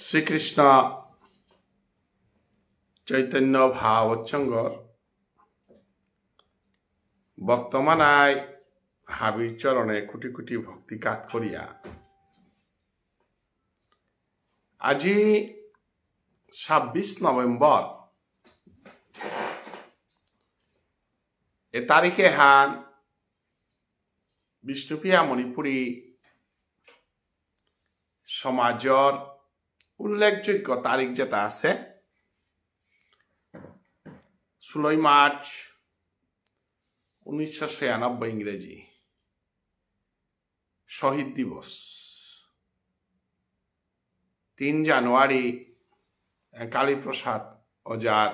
শ্রীকৃষ্ণ চৈতন্য ভাবচ্ছঙ্গর বর্তমানায় হাবির চরণে কোটি কোটি ভক্তি কাত করিয়া আজি 26 নভেম্বর এ তারিখে হান বিষ্ণুপ্রিয়া মণিপুরী সমাজর উল্লেখযোগ্য তারিখ যেটা আছে 16 মার্চ 1996 ইংরেজি শহীদ দিবস 3 জানুয়ারি কালীপ্রসাদ ওজার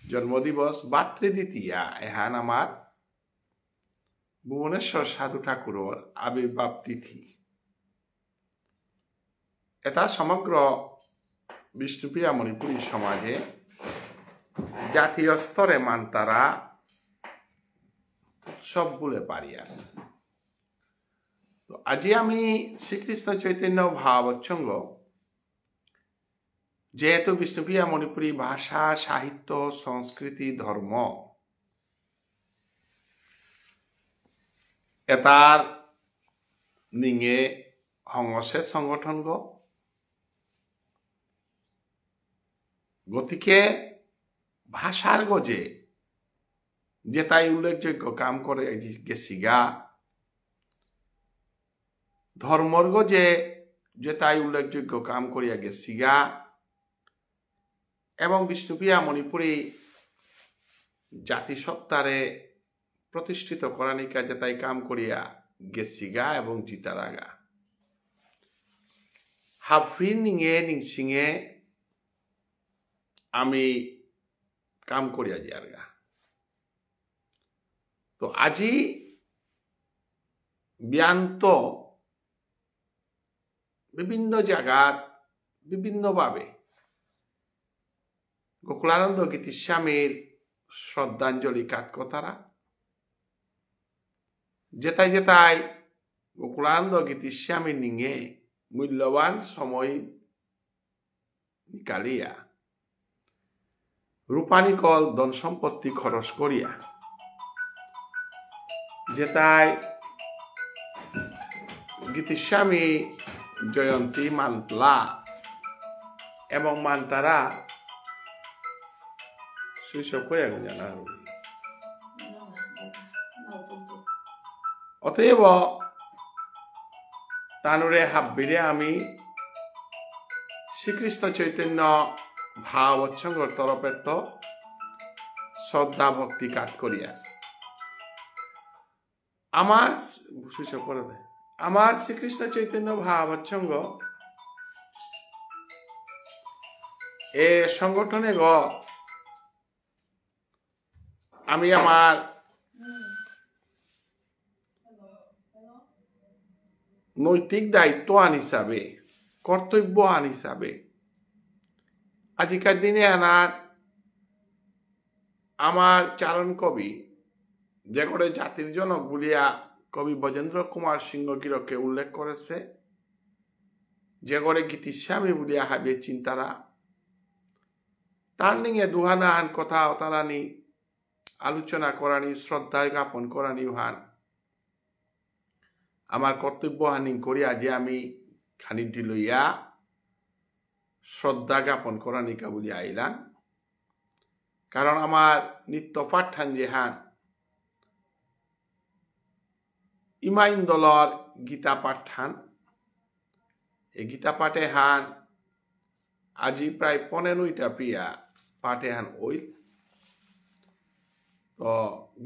জন্মদিবস ভাতৃদ্বিতীয়া এহান আমার ভুবনেশ্বর সাধু ঠাকুরের আবির্ভাব তিথি এটা সমগ্র বিষ্ণুপ্রিয়া মণিপুরী সমাজে জাতীয় স্তরে মানতারা উৎসব বলে পারি আর তো আজি আমি শ্রীকৃষ্ণ চৈতন্য ভাবচ্ছঙ্গ যেহেতু বিষ্ণুপ্রিয়া মণিপুরী ভাষা সাহিত্য সংস্কৃতি ধর্ম এটার নিঙে হংসে সংগঠন গতিকে ভাষার গজে যেটাই উল্লেখযোগ্য কাম করে গেছি গা ধর্মর গজে যেটাই উল্লেখযোগ্য কাম করিয়া গেছি গা এবং বিষ্ণুপ্রিয়া মণিপুরী জাতিসত্তারে প্রতিষ্ঠিত করানিকা যেটাই কাম করিয়া গেছি গা এবং জিতারাগা হাফিন নিঙে নিংসিঙে আমি কাম করিয়া যারগা তো আজি ব্যান্ত বিভিন্ন জায়গার বিভিন্নভাবে গোকুলানন্দ গীতিস্বামীর শ্রদ্ধাঞ্জলি কাতকতারা যেটাই যেটাই গোকুলানন্দ গীতিস্বামীর নিঙে মূল্যবান সময় নিকালিয়া রূপানিকল ধন সম্পত্তি খরচ করিয়া যেটাই গীতিস্বামী জয়ন্তী মান্তলা এবং মান্তারা সুইসব হয়ে জানা অতএব তানুরে হাব্বিরে আমি শ্রীকৃষ্ণ চৈতন্য ভাবচ্ছঙ্গর তরফের তো শ্রদ্ধা ভক্তি কাট করিয়া আমার শ্রীকৃষ্ণ চৈতন্য ভাবচ্ছঙ্গ এ সংগঠনে আমি আমার নৈতিক দায়িত্ব আন হিসাবে কর্তব্য আন হিসাবে আজিকার দিনে আমার চারণ কবি যে করে জাতির জনক বলিয়া কবি ব্রজেন্দ্র কুমার সিংহ গিরকে উল্লেখ করেছে যে করে গীতিস্বামী বলিয়া হাবে চিন্তারা তার নিয়ে দুহানা হান কথা অতারানি আলোচনা করানি শ্রদ্ধা জ্ঞাপন করানি হান আমার কর্তব্য হানি করিয়া যে আমি খানিকটি লইয়া শ্রদ্ধা জ্ঞাপন করানিকা বলিয়া আইলাম কারণ আমার নিত্য পাঠান যে হান ইমাইন দলর গীতা পাঠান এই গীতা পাঠে হান আজি প্রায় 15টা প্রিয়া পাঠে হান ওই তো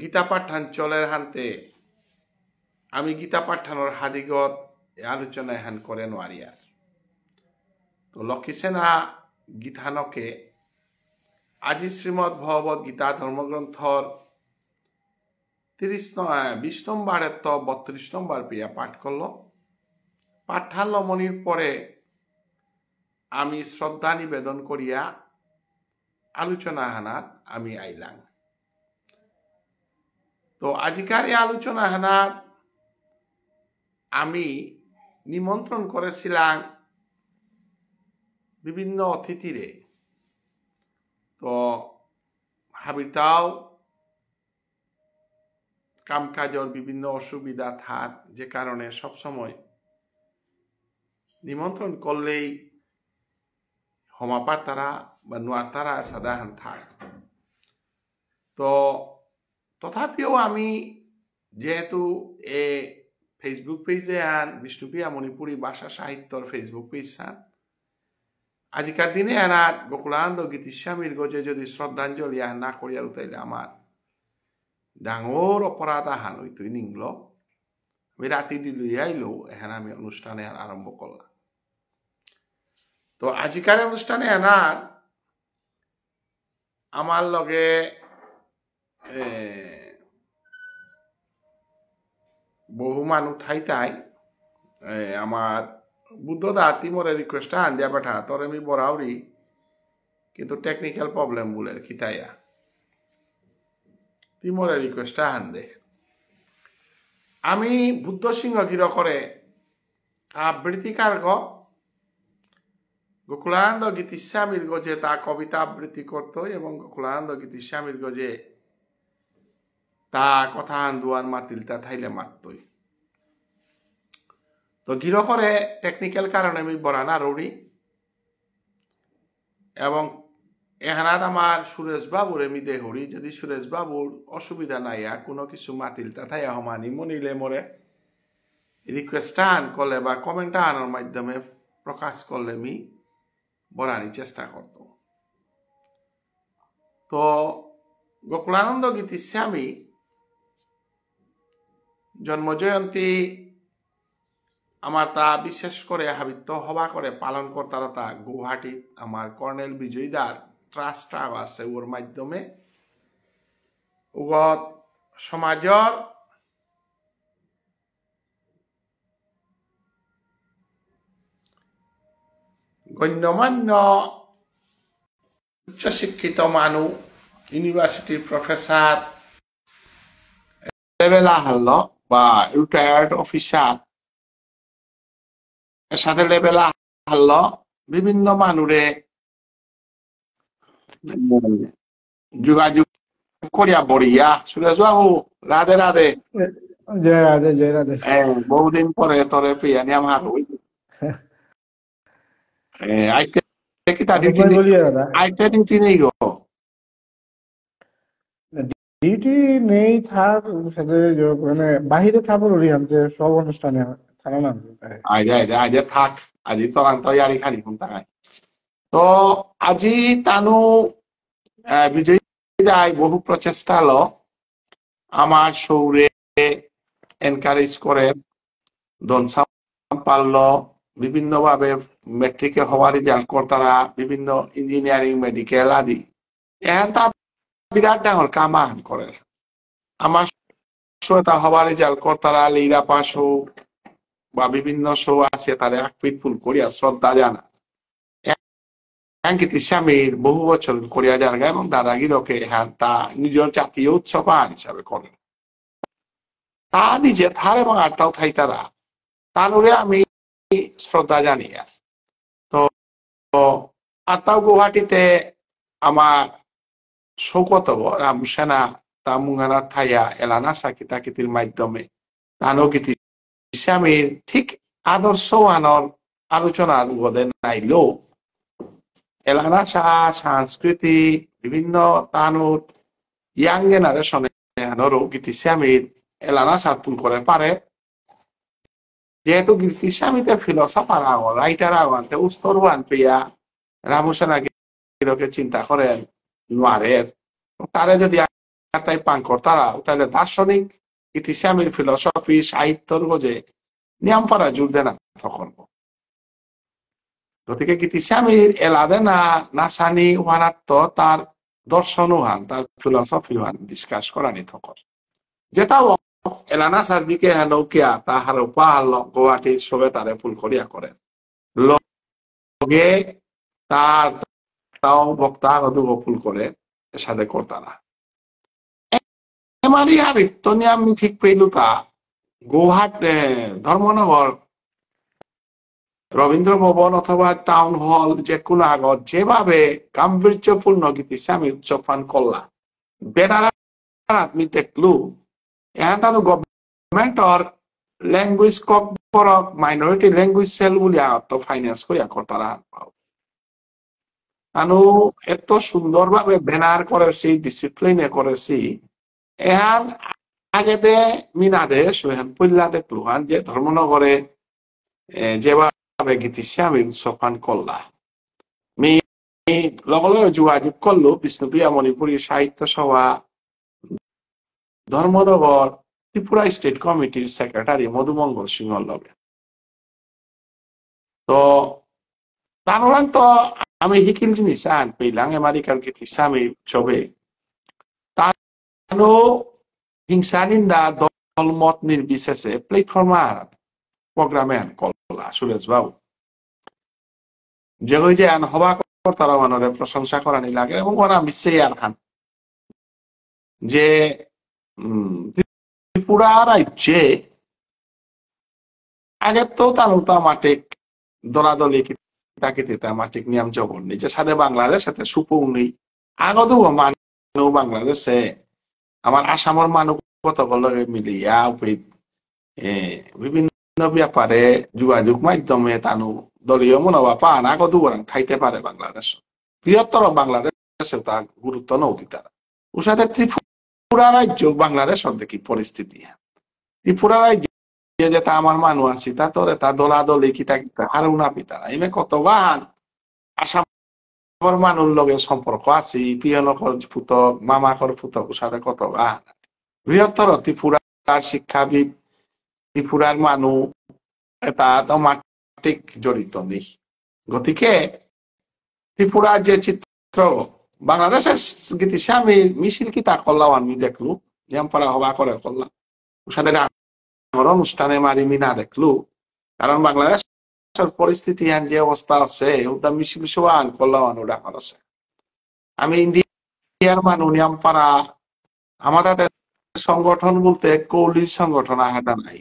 গীতা পাঠান চলের হানতে আমি গীতা পাঠানোর হাদিগত আলোচনায় হান করে নোয়ারিয়ার তো লক্ষীসেনা গীতানকে আজি শ্রীমৎ ভগবত গীতা ধর্মগ্রন্থর 20 নম্বরের তো 32 নম্বর প্রিয়া পাঠ করল পাঠাল মনির পরে আমি শ্রদ্ধা নিবেদন করিয়া আলোচনা হানাত আমি আইলাম তো আজিকার এই আলোচনা হানাত আমি নিমন্ত্রণ করেছিলাম বিভিন্ন অতিথিরে তো হাবিতাও কামকাজর বিভিন্ন অসুবিধা থাক যে কারণে সবসময় নিমন্ত্রণ করলেই হমাপার তারা বা নোয়ার তারা সাধারণ থাক তো তথাপিও আমি যেহেতু এ ফেসবুক পেজে আন বিষ্ণুপ্রিয়া মণিপুরী ভাষা সাহিত্যর ফেসবুক পেজ আন আজিকার দিনে এনার বকুলানন্দ গীতিস্বামীর গজে যদি শ্রদ্ধাঞ্জলি আহ না করিয়ার তাইলে আমার ডাঙর অপরাধ আহান হইতই নিংল আমি রাতি দিলুই আইলো এখন আমি অনুষ্ঠানে আরম্ভ করলাম তো আজিকার অনুষ্ঠানে এনার আমার লগে বহু মানুষ থাইতাই আমার বুদ্ধদা তিমরে রিকোয়েস্ট আন দিয়া বেঠা তোর আমি বরাউরি কিন্তু টেকনিক্যাল প্রবলেম বলে খিতাইয়া তিমরে রিকোয়েস্ট আন দে আমি বুদ্ধ সিংহ গির করে আবৃত্তিকার গোকুলানন্দ গীতিস্বামীর গজে তা কবিতা আবৃত্তি করত এবং গোকুলানন্দ গীতিস্বামীর গজে তা কথা আন্দুয়ান মাতিল তা থাইলে মাততই তো গির করে টেকনিক্যাল কারণে আমি বরানা রৌড়ি এবং এহানাত আমার সুরেশ বাবুর আমি দেহরি যদি সুরেশ বাবুর অসুবিধা নাই কোনো কিছু মাতিল তা থাই হমানি মনিলে মরে রিকোয়েস্ট আন করলে বা কমেন্ট আনার মাধ্যমে প্রকাশ করলে আমি বরানি চেষ্টা করত তো গোকুলানন্দ গীতিস্বামী জন্মজয়ন্তী আমার তা বিশেষ করে হাবিত্য হবা করে পালন করতারা তা গুয়াহাটিত আমার কর্নেল বিজয়দার ট্রাস্ট আছে ওর মাধ্যমে উগত সমাজর গণ্যমান্য উচ্চশিক্ষিত মানুষ ইউনিভার্সিটির প্রফেসর লেভেল হারল বা রিটায়ার্ড অফিসার এর সাথে লেভেল হারল বিভিন্ন মানুষে যোগাযোগ করিয়া বড়িয়া সুরেশ বাবু রাধে রাধে জয় রাধে জয় রাধে বহুদিন পরে তোরে পিয়ানি আমার আইতে কি তা ডিউটি বলিয়ে দাদা আইতে ডিউটি নেই গো ডিউটি নেই থাক সাথে মানে বাহিরে থাকবো যে সব অনুষ্ঠানে থাকা না আজে থাক আজি তোরান তৈয়ারি খালি কোন টাকায় তো আজি তানু বিজয়ী রায় বহু প্রচেষ্টা ল আমার শৌরে এনকারেজ করে দনসা পারল বিভিন্ন ভাবে মেট্রিকে হওয়ার রেজাল্ট করতারা বিভিন্ন ইঞ্জিনিয়ারিং মেডিকেল আদি এখন তা বিরাট ডাঙর কামান করে আমার শ্রোতা হওয়ার রেজাল্ট করতারা লিরা পাশ হোক বা বিভিন্ন শো আছে তারা আকপিট ফুল করিয়া শ্রদ্ধা জানা গীতিস্বামীর বহু বছর করিয়া জায়গা এবং দাদাগিরকে হ্যাঁ তা নিজের জাতীয় উৎসব হিসাবে করেন তা নিজে থার এবং আরটাও থাই তারা তাহলে আমি শ্রদ্ধা জানিয়া তো আরটাও গুয়াহাটিতে আমার শৌকত রাম সেনা তা মুঙ্গানা থাইয়া এলানা সাকিতাকিতির মাধ্যমে তানো গীতিস্বামীর ঠিক আদর্শ আনর আলোচনার উগদে নাইলেও এলানা সংস্কৃতি বিভিন্ন তানুর ইয়াং জেনারেশনে গীতিস্বামীর এলানা সার্পুল করে পারে যেহেতু গীতিস্বামীতে ফিলোসফার আগন রাইটার আগনতে উস্তরবান পেয়া রামুসেনাকে চিন্তা করেন নোয়ারের তারে যদি তাই পান করতারা তাহলে দার্শনিক গীতিস্বামীর ফিলোসফি সাহিত্যর গজে নিয়ম পারা জোর দেনা তখন গতিকে গীতিস্বামীর এলাদে নাসানি ওয়ানাত্ম তার দর্শন হান তার ফিলোসফি হান ডিসকাস করানি তখন যেটাও এলানা সার্দিকে নৌকিয়া তাহার উপাহাল গুয়াহাটির সবে তারে ফুল করিয়া করেন লগে তার তাও বক্তা ফুল করে সাথে করতারা এমারি হাবিত্য নিয়ে আমি ঠিক পেইলু তা গুয়াহাট ধর্মনগর রবীন্দ্র ভবন অথবা টাউন হল যে কোনো আগত যেভাবে গাম্ভীর্যপূর্ণ গীতিছে আমি উৎসব পান করলা বেড়ার আমি দেখলু এখন তার গভর্নমেন্টর ল্যাঙ্গুয়েজ কৰক মাইনরিটি ল্যাঙ্গুয়েজ সেল বলি আগত ফাইন্যান্স করিয়া করতারা আনু এত সুন্দরভাবে ব্যানার করেছি ডিসিপ্লিনে করেছি এহান আগেতে মিনাদে সুহেন পল্লা দেখলু হান যে ধর্মনগরে যেভাবে গীতিছে আমি উৎসব পান করলা মি লগে লগে যোগাযোগ করলো বিষ্ণুপ্রিয়া মণিপুরী সাহিত্য সভা ধর্মনগর ত্রিপুরা স্টেট কমিটির সেক্রেটারি মধুমঙ্গল সিংহর লগে তো তার তো আমি শিকিল জিনিস আন পেলাম আমেরিকার গীতিছে আমি উৎসবে তানো হিংসা নিন্দা দলমত নির্বিশেষে প্ল্যাটফর্মে প্রোগ্রামে আন করলা সুরেশ বাবু যে আন হবা তারা মানরে প্রশংসা করানি লাগে এবং ওরা মিশে আর খান যে ত্রিপুরা রাজ্যে আগে তো তালুতা মাটিক দলাদলি কিতা মাটিক নিয়ম জবর নেই যে সাথে বাংলাদেশ সাথে সুপৌ নেই আগত মানুষ বাংলাদেশে আমার আসামের মানুষ কত লগে মিলিয়া বিভিন্ন ব্যাপারে যোগাযোগ মাধ্যমে তানু দলীয় মনোভাব পান আগত খাইতে পারে বাংলাদেশ বৃহত্তর বাংলাদেশে তার গুরুত্ব নদী তারা ওর সাথে ত্রিপুরা রাজ্য বাংলাদেশের দেখি পরিস্থিতি ত্রিপুরা রাজ্য যেটা আমার মানুষ আছি তা তোরে তা দলাদলি কিতা কিতা হারু না পিতারা এমে কত বাহান আসামের মানুষ লগে সম্পর্ক আছে পিয়নকর ফুতক মামাকর ফুতক সাথে কত বাহান বৃহত্তর ত্রিপুরার শিক্ষাবিদ ত্রিপুরার মানুষ এটা মাটিক জড়িত নেই গতিকে ত্রিপুরার যে চিত্র বাংলাদেশের গীতিসে আমি মিছিল কিতা করলাম আমি দেখলু জামপাড়া হবা করে করলাম সাথে অনুষ্ঠানে মারি মিনা দেখলু কারণ বাংলাদেশের পরিস্থিতি যে অবস্থা আছে ওটা মিছিল সবান করলাম ওটা আছে আমি ইন্ডিয়ার মানুষ নিয়ামপাড়া আমাদের সংগঠন বলতে কৌলির সংগঠন আহাদা নাই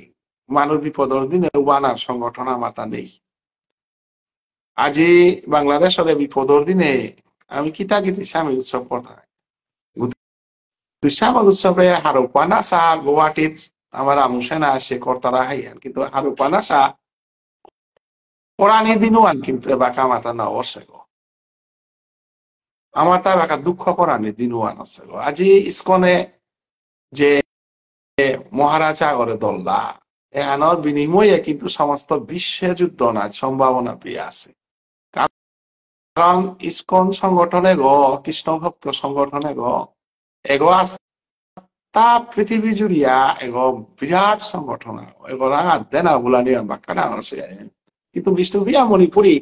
মানুষ বিপদের দিনে বানার সংগঠন আমার তা নেই আজি বাংলাদেশের বিপদের দিনে আমি কিতা গীতিছে আমি উৎসব করতাম দুইসামাল উৎসবে হারুপানা চা গুয়াহাটিত আমার আমুসেনা আসে কর্তারা হাইয়ান কিন্তু হারুপানা চা পরানি দিনও আন কিন্তু এবাকা মাতা না অসে গো আমার তা এবাকা দুঃখ পরানি দিনও আন আছে গো আজি ইস্কনে যে মহারাজা করে দল্লা এহানোর বিনিময়ে কিন্তু সমস্ত বিশ্বে যুদ্ধ না সম্ভাবনা পেয়ে আছে কারণ ইস্কন সংগঠনে গো কৃষ্ণ ভক্ত সংগঠনে গো এগো তা পৃথিবী জুড়িয়া এগো বিরাট সংগঠন এগো রাঙা দেনা বুলানি বাক্কাটা আছে কিন্তু বিষ্ণুপ্রিয়া মণিপুরী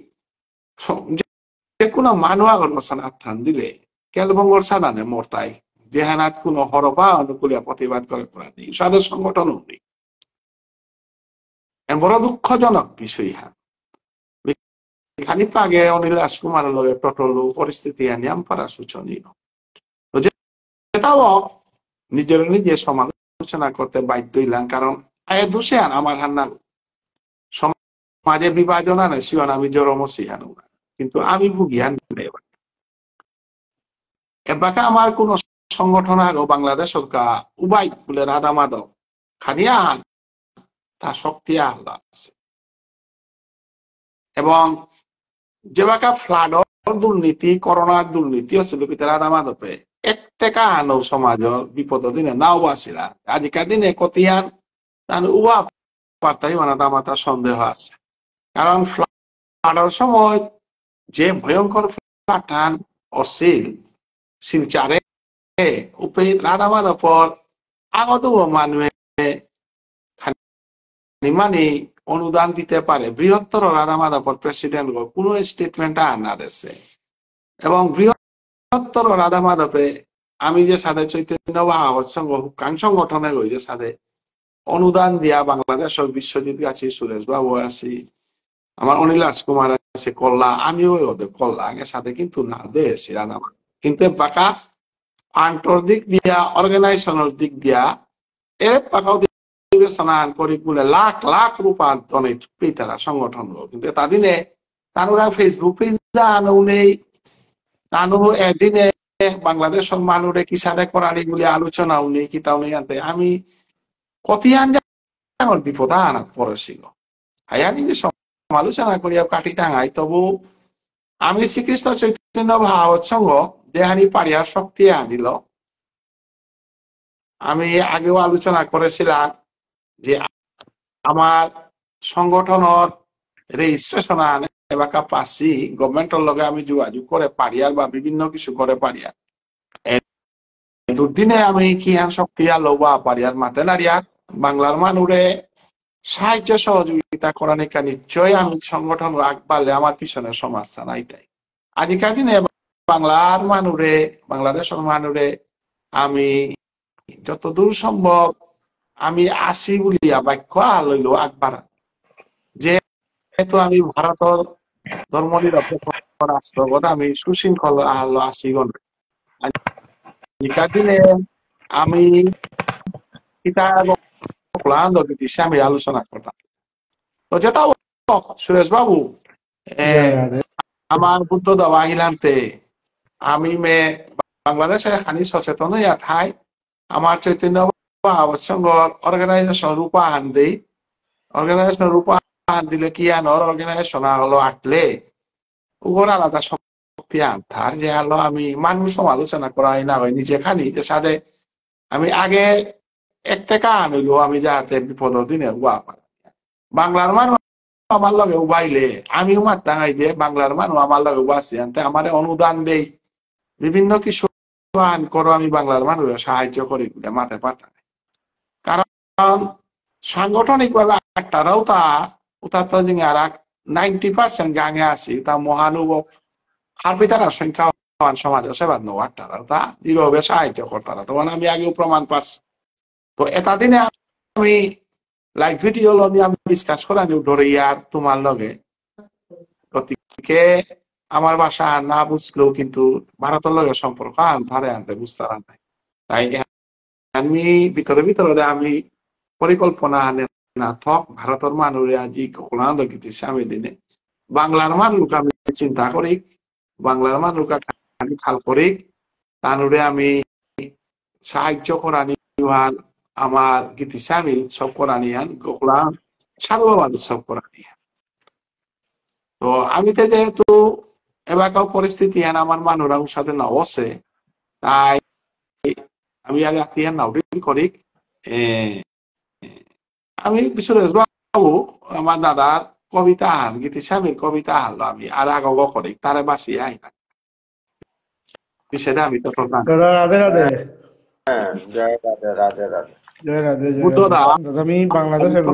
যে কোনো মানুষ আগর আত্থান দিলে কেলবঙ্গর সাধানে মরতাই যেহানাত কোনো হরবা অনুকূলিয়া প্রতিবাদ করে করা নেই সাদের সংগঠনও নেই বড় দুঃখজনক বিষয় হ্যাঁ খানিক আগে অনিল রাজকুমারের লগে টটলু পরিস্থিতি নিয়াম পারা সূচনীয় সেটাও নিজের নিজে সমালোচনা করতে বাধ্য হইলাম কারণ আয় দোষে আমার হান্না সমাজে বিভাজন আনে শিওন আমি জরমসি হানু না কিন্তু আমি ভুগি হান এবাকে আমার কোন সংগঠন আগে বাংলাদেশ সরকার উবাই বলে রাধা মাধব খানিয়া হান তা শক্তি আহ্লা আছে এবং যেবাকা ফ্লাডর দুর্নীতি করোনার দুর্নীতি ছিল ভিতরে রাধা মাধবে এক টাকা আনো সমাজের বিপদ দিনে নাও বাসিরা আজিকার দিনে কতিয়ান তাহলে উবা পারতাই মানে মাতা সন্দেহ আছে কারণ ফ্লাডের সময় যে ভয়ঙ্কর ফ্লাটান অশীল শিলচারে উপে রাধা মাধবর আগত মানুষে মানে অনুদান দিতে পারে বৃহত্তর রাধা মাধবর প্রেসিডেন্ট কোন স্টেটমেন্ট আনা দেশে এবং বৃহত্তর রাধা মাধবে আমি যে সাথে চৈতন্য ভাগবত সংঘ হুকাং সংগঠনে গই যে সাথে অনুদান দিয়া বাংলাদেশের বিশ্বজিৎ গাছি সুরেশ বাবু আছি আমার অনিল রাজকুমার আছে কল্লা আমিও ওদের কল্লা আগে সাথে কিন্তু না দেশি রাধা মাধব কিন্তু বাঁকা ফান্ডর দিক দিয়া অর্গানাইজেশনের দিক দিয়া এর পাকাও বিবেচনা করি বলে লাখ লাখ রূপা ডোনেট পেতারা সংগঠন কিন্তু এটা দিনে তানুরা ফেসবুক পেজ আনো নেই তানু এদিনে বাংলাদেশের মানুষে কি সাথে করানি গুলি আলোচনাও নেই কিতাও নেই আনতে আমি কতিয়ান আমার বিপদ আনাত পড়েছিল আয়া নিজে সমালোচনা করিয়া কাটি টাঙাই তবু আমি শ্রীকৃষ্ণ চৈতন্য ভাগবত সঙ্গ যেহানি পারিয়ার শক্তি আনিল আমি আগেও আলোচনা করেছিলাম যে আমার সংগঠনের রেজিস্ট্রেশন আনে এবাকা পাচ্ছি গভর্নমেন্টের লগে আমি যোগাযোগ করে পারিয়ার বা বিভিন্ন কিছু করে পারিয়ার দুদিনে আমি কি হান শক্তিয়া লবা পারিয়ার মাতে নারিয়ার বাংলার মানুষে সাহায্য সহযোগিতা করা নিকা নিশ্চয় আমি সংগঠন আগবাড়লে আমার পিছনে সমস্যা নাই তাই আজিকার দিনে বাংলার মানুষে বাংলাদেশের মানুষে আমি যতদূর সম্ভব আমি আসি বলিয়া বাক্য লইল আগবাড়া যেহেতু আমি ভারতের ধর্ম নিরপেক্ষ রাষ্ট্রগত আমি সুশৃঙ্খল আসি গণ আজিকার দিনে আমি আমি আলোচনা করতাম তো যেটা সুরেশ বাবু আমার বুদ্ধ দেওয়া আহিলান্তে আমি বাংলাদেশে খানি সচেতন হইয়া থাই আমার চৈতন্য সংঘর অর্গানাইজেশন রূপা হান দেই অর্গানাইজেশন রূপা হান দিলে কি আনর অর্গানাইজেশন হলো আটলে উপর আলাদা শক্তি আনতার যে হলো আমি মানুষ সমালোচনা করাই না হয় নিজে খানি যে সাথে আমি আগে এক টাকা আনিল আমি যাতে বিপদ দিনে উয়া পার বাংলার মানুষ আমার লগে উবাইলে আমিও মাত্রাই যে বাংলার মানুষ আমার লগে উবাসি আনতে আমার অনুদান দেই বিভিন্ন কিছু আন করো আমি বাংলার মানুষের সাহায্য করি মাথায় পাতা কারণ সাংগঠনিক ভাবে একটারাও তা উতার তো আর 90% গাঙে আছি তা মহানুভব হারপিতারা সংখ্যাবান সমাজের সেবা নো একটারাও তা দৃঢ়ভাবে সাহায্য করতারা তখন আমি আগেও প্রমাণ পাচ্ছি তো এটা দিনে আমি লাইভ ভিডিও লগে আমি ডিসকাস করা ধরে ইয়ার তোমার লগে গতিকে আমার ভাষা না বুঝলেও কিন্তু ভারতের লগে সম্পর্ক ধারে আনতে বুঝতে নাই তাই আমি ভিতরে ভিতরে আমি পরিকল্পনা আনে না থক ভারতের মানুষের আজি কোরআন গীতিছে আমি দিনে বাংলার মানুষ আমি চিন্তা করি বাংলার মানুষ আমি খাল করি তানুরে আমি সাহায্য করানি আমার গীতিসামি উৎসব করানিয়ান গোকুলাম সাধুবাদ উৎসব করানিয়ান তো আমি তো যেহেতু এবারকার পরিস্থিতি আমার মানুষরা সাথে না বসে তাই আমি আগে আত্মীয়ান নাও করি আমি সুরেশ বাবু আমার দাদার কবিতা আহান গীতিসামির কবিতা আহাল আমি আর আগব করি তারে বাঁচিয়ে আই না সেটা আমি তো রাধে রাধে জয় রাধে রাধে রাধে জয় রাধে বুদ্ধদা আমি বাংলাদেশের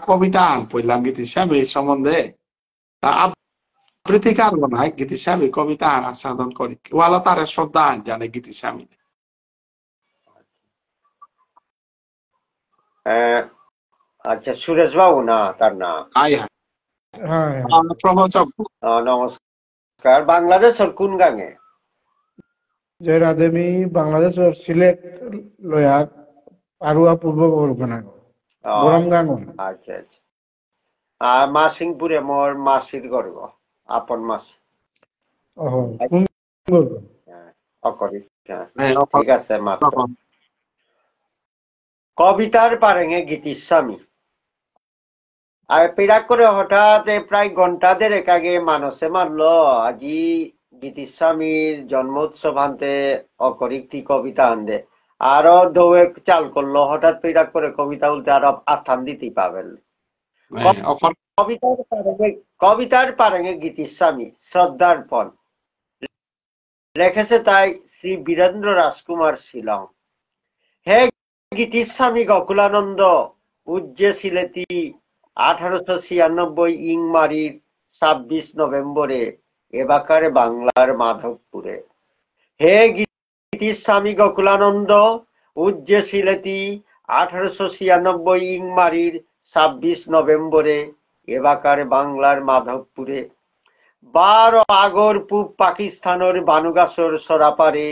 কবিতা আন পড়লাম গীতিসামি সম্বন্ধে তা আবৃত্তি কারব না গীতিসামি কবিতা আন আস্বাদন করি ওয়ালা তার শ্রদ্ধা আন জানে গীতিসামি আচ্ছা সুরেশ বাবু না তার নাম প্রবচক নমস্কার বাংলাদেশের কোন গাঙে জয় রাধে আমি বাংলাদেশের সিলেট লয়ার আরুয়া পূর্ব পরগনা গরম গাঙ আচ্ছা আচ্ছা আর মাসিংপুরে মোর মাসির গর্ব আপন মাসি ঠিক আছে কবিতার পারেঙে গীতিস্বামী আর পিরাক করে হঠাৎ প্রায় ঘন্টা দেড়েক আগে মানসে মারলো আজি গীতিস্বামীর জন্মোৎসব আনতে অকরিকটি কবিতা আনতে আরো দৌড়ে চাল করলো হঠাৎ পিরাক করে কবিতা বলতে আরো আথান দিতেই পাবেন কবিতার পারেঙে গীতিস্বামী শ্রদ্ধার্পণ লেখেছে তাই শ্রী বীরেন্দ্র রাজকুমার শিলং হে গীতিস্বামী গকুলানন্দ উজ্জে সিলেতি 1896 ইংমারির 26 নভেম্বরে এবাকারে বাংলার মাধবপুরে হে গীতিস্বামী গকুলানন্দ উজ্জে সিলেতি 1896 ইংমারির 26 নভেম্বরে এবাকারে বাংলার মাধবপুরে 12 আগর পূব পাকিস্তানের বানুগাছর সরাপারে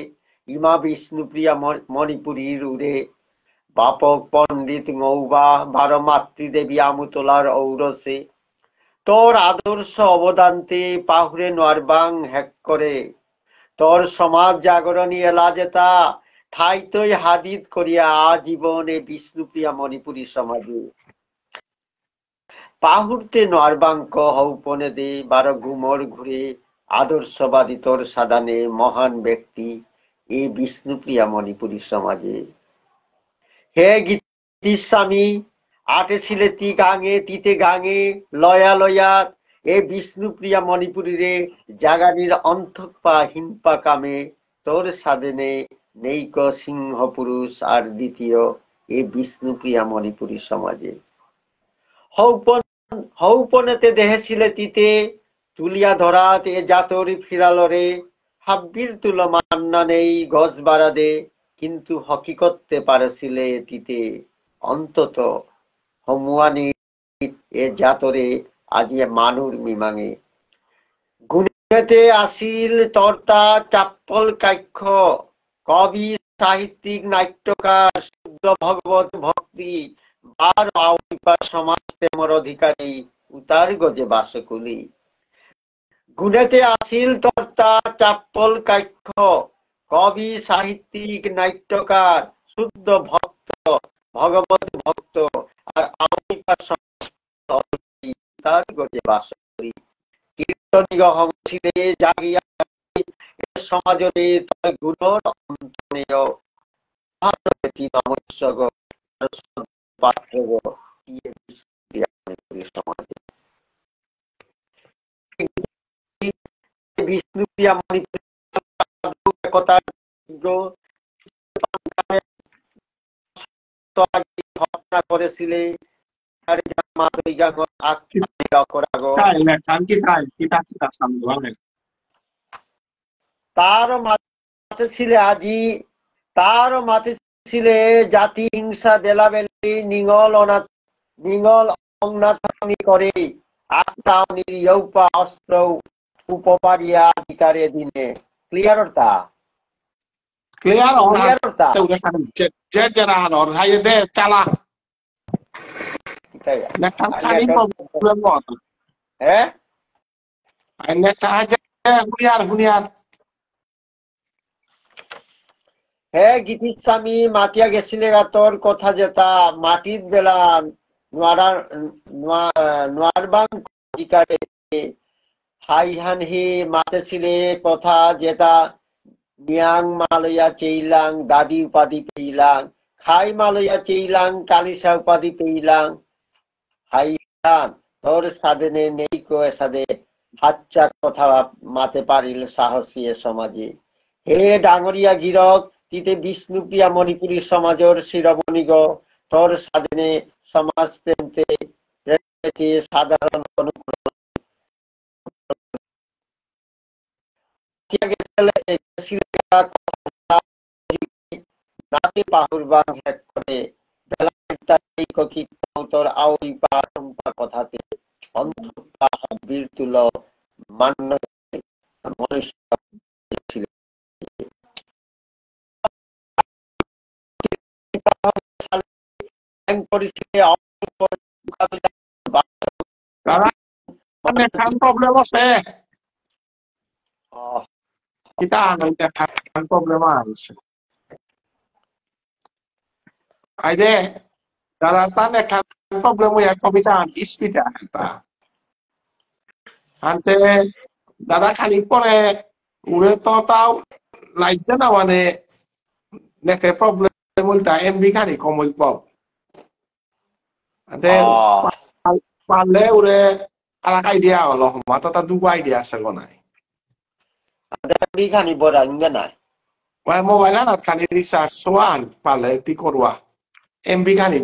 ইমা বিষ্ণুপ্রিয়া মণিপুরীর উড়ে বাপক পণ্ডিত মৌবা 12 মাতৃদেবী আমুতলার ঔরসে তোর আদর্শ অবদান্তে পাহুরে নোয়ারবাং হ্যাক করে তোর সমাজ জাগরণী এলা যেতা থাইতই হাদিত করিয়া আজীবনে বিষ্ণুপ্রিয়া মণিপুরী সমাজে পাহুরতে নোয়ারবাঙ্ক হৌপনে দে 12 গুমর ঘুরে আদর্শবাদী তোর সাদানে মহান ব্যক্তি এই বিষ্ণুপ্রিয়া মণিপুরী সমাজে হে গীতিস্বামী আটে ছিলে তি গাঙে তিতে গাঙে লয়া লয়া এ বিষ্ণুপ্রিয়া মণিপুরীরে জাগানির অন্তঃপা হিম্পা কামে তোর সাধনে নেইক সিংহ পুরুষ আর দ্বিতীয় এ বিষ্ণুপ্রিয়া মণিপুরী সমাজে হৌপনেতে দেহে ছিলে তিতে তুলিয়া ধরাত এ জাতরি ফিরালরে হাব্বির তুল মান্না নেই গজ বাড়াদে কিন্তু হকিকতে পারেছিলে তিতে অন্তত হমুয়ানি এ জাতরে আজিয়ে মানুর মিমাঙে গুণেতে আসিল তর্তা চাপ্পল কাক্ষ কবি সাহিত্যিক নাট্যকার শুদ্ধ ভগবত ভক্তি বার আউপা সমাজ প্রেমর অধিকারী উতার গজে বাসকুলি গুণেতে আসিল তর্তা চাপ্পল কাক্ষ কবি সাহিত্যিক নাট্যকার শুদ্ধ ভক্ত ভগবত ভক্ত আর আউপা সমাজ তার গজে বাসকুলি কীর্তনিগ হংসিলে জাগিয়া সমাজরে তর গুণর অন্তনেয় ভারতী নমস্যগ পাঠ্যগ সমাজে বিষ্ণুপ্রিয়া মণিপুরী একতার ঘটনা করেছিলে তার মাঝে ছিলে আজি তার মাঝে ছিলে জাতি হিংসা বেলাবেলি নিঙল অনাথানি করে আত্মানির ইয়ৌপা অস্ত্র উপপারিয়া অধিকারে দিনে ক্লিয়ার অর্থা Clear or ক্লিয়ার অর্থা Jejeran or Hayede Chala. Nekan kali problem what? হ্যাঁ I net aja huniar. হ্যাঁ গীতিস্বামী মাতিয়া গেছিলে তোর কথা যেটা মাটির বেলা নোয়ারবাং অধিকারে হাইহান হে মাতে ছিলে কথা যেটা নিয়াং মালয়া চেইলাং দাদি উপাধি পেইলাং খাই মালয়া চেইলাং কালিসা উপাধি পেইলাং হাইহান তোর সাধনে নেই কো সাধে হাচ্চা কথা মাতে পারিল সাহসী এ সমাজে হে ডাঙরিয়া গিরক তিতে বিষ্ণুপ্রিয়া মণিপুরী সমাজের শিরোমণিগ তোর সাধনে সমাজ প্রেমতে সাধারণ নাতি পাহুরবাং হ্যাক করে তোর আউই পা কথাতে অন্তঃপা বীর তুল মান্য মনুষ্য ছিল Nekan problem ase. Kita nekan problem ase. Aide daratan nekan problem ya kobitan ispita ta. Ante dada kali pore ure to tau laitja na wane neke problem multa MB kali komul pop. Ante palle ure anak idea Allah mata ta dua idea segonai. বিখানি বড় নাই Wah mobile anak kali research soal palle ti korwa. MB kali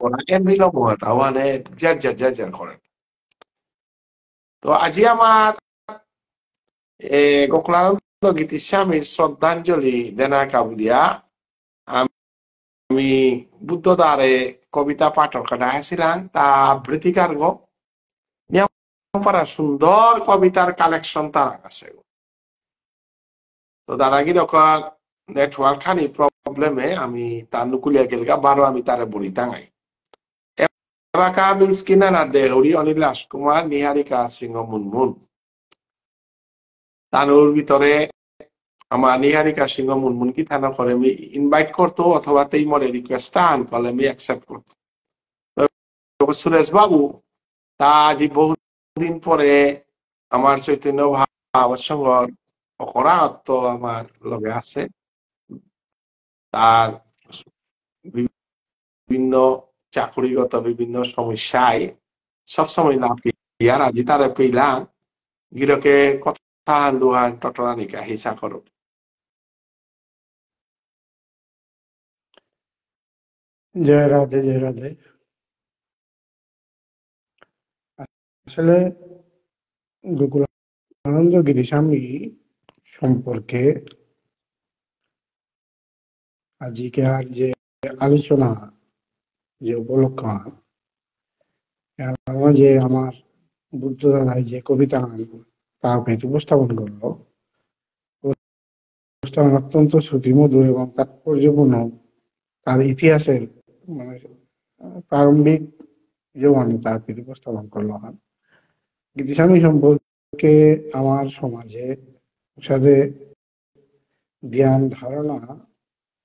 pora MB lo buat awane jajar করে। তো আজি আমার গোকুলানন্দ গীতিস্বামীর শ্রদ্ধাঞ্জলি দেনা কাবুলিয়া আমি বুদ্ধদ্বারে কবিতা পাঠক ডাকাছিলাম তা আবৃত্তি কার্য সুন্দর কবিতার কালেকশন তার কাছে তো দাদাগির নেটওয়ার্ক খানি প্রবলেমে আমি তার নুকুলিয়া গেলগা বারো আমি তারে বড়ি টাঙাই এবাকা মিন্স কিনা না দেহরি অনিল রাজকুমার নিহারিকা সিংহ মুনমুন তানুর ভিতরে আমার নিহারিকা সিংহ মুনমুন কি থানা করে আমি ইনভাইট করতো অথবা তেই মরে রিকোয়েস্ট আন করলে আমি অ্যাকসেপ্ট করতো সুরেশ বাবু তা আজি বহুদিন পরে আমার চৈতন্য ভাবের সঙ্গে অকরা তো আমার লগে আছে তার বিভিন্ন চাকরিগত বিভিন্ন সমস্যায় সবসময় না পেয়ার আজি তারে পেলাম গিরকে কথা দুহান টটরানিকা হিসা করো জয় রাধে, জয় রাধে। আসলে গোকুলানন্দ গিরিস্বামী সম্পর্কে আজকের যে আলোচনা, যে উপলক্ষ যে আমার বুদ্ধ দাদাই যে কবিতা তা উপস্থাপন করলো, উপস্থাপন অত্যন্ত শ্রুতিমধুর এবং তাৎপর্যপূর্ণ। তার ইতিহাসের মানে প্রারম্ভিক জীবন তার উপস্থাপন করলো। গীতিস্বামী সম্পর্কে আমার সমাজে সাথে জ্ঞান ধারণা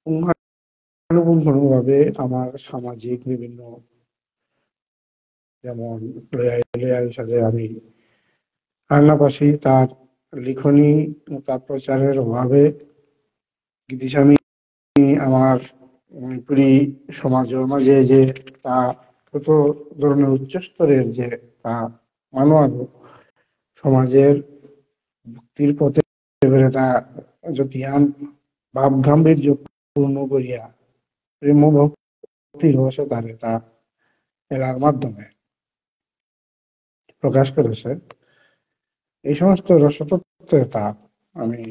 পুঙ্খানুপুঙ্খভাবে আমার সামাজিক বিভিন্ন যেমন সাথে আমি পাশাপাশি তার লিখনী তার প্রচারের অভাবে গীতিস্বামী আমার মণিপুরী সমাজের মাঝে যে তা কত ধরনের উচ্চ স্তরের যে তা মানব সমাজের মুক্তির পথে তা যদি ভাব গাম্ভীর্য পূর্ণ করিয়া প্রেম ভক্তির রসে তারে তা খেলার মাধ্যমে প্রকাশ করেছে। এই সমস্ত রসতত্ত্বের তা আমি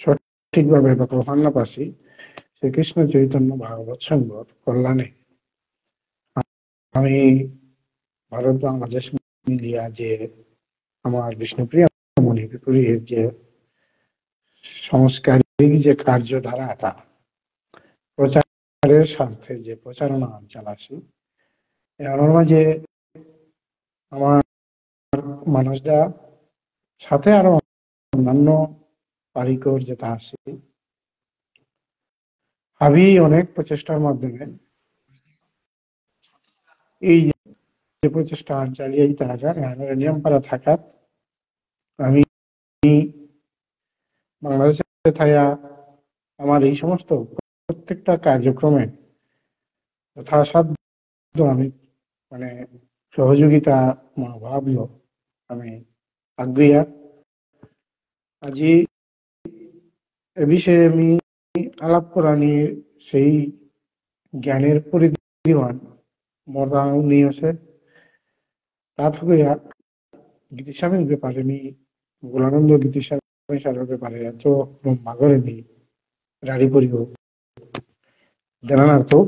সঠিকভাবে বা প্রধান্যপাশী শ্রীকৃষ্ণ চৈতন্য ভাগবত সংঘর কল্যাণে আমি ভারত বাংলাদেশ মিলিয়া যে আমার বিষ্ণুপ্রিয়া মণিপুরীর যে সংস্কারিক যে কার্যধারা তা প্রচারের স্বার্থে যে প্রচারণা চালাছি, এর মাঝে আমার মানুষরা সাথে আরো অন্যান্য কারিগর যেটা আছে আমি অনেক প্রচেষ্টার মাধ্যমে এই যে প্রচেষ্টা চালিয়ে তারা নিয়ম করা থাকার আমি বাংলাদেশে থাকা আমার এই সমস্ত প্রত্যেকটা কার্যক্রমে যথাসাধ্য আমি মানে সহযোগিতা মনোভাব আমি আগ্রহী। আজি এ বিষয়ে আমি আলাপ করা নিয়ে সেই জ্ঞানের পরিধিমান মরা নিয়েছে তা থেকে গীতিস্বামীর ব্যাপারে আমি গোকুলানন্দ গীতিস্বামী সারের ব্যাপারে এত লম্বা করে নি রাড়ি করিব জানার তো।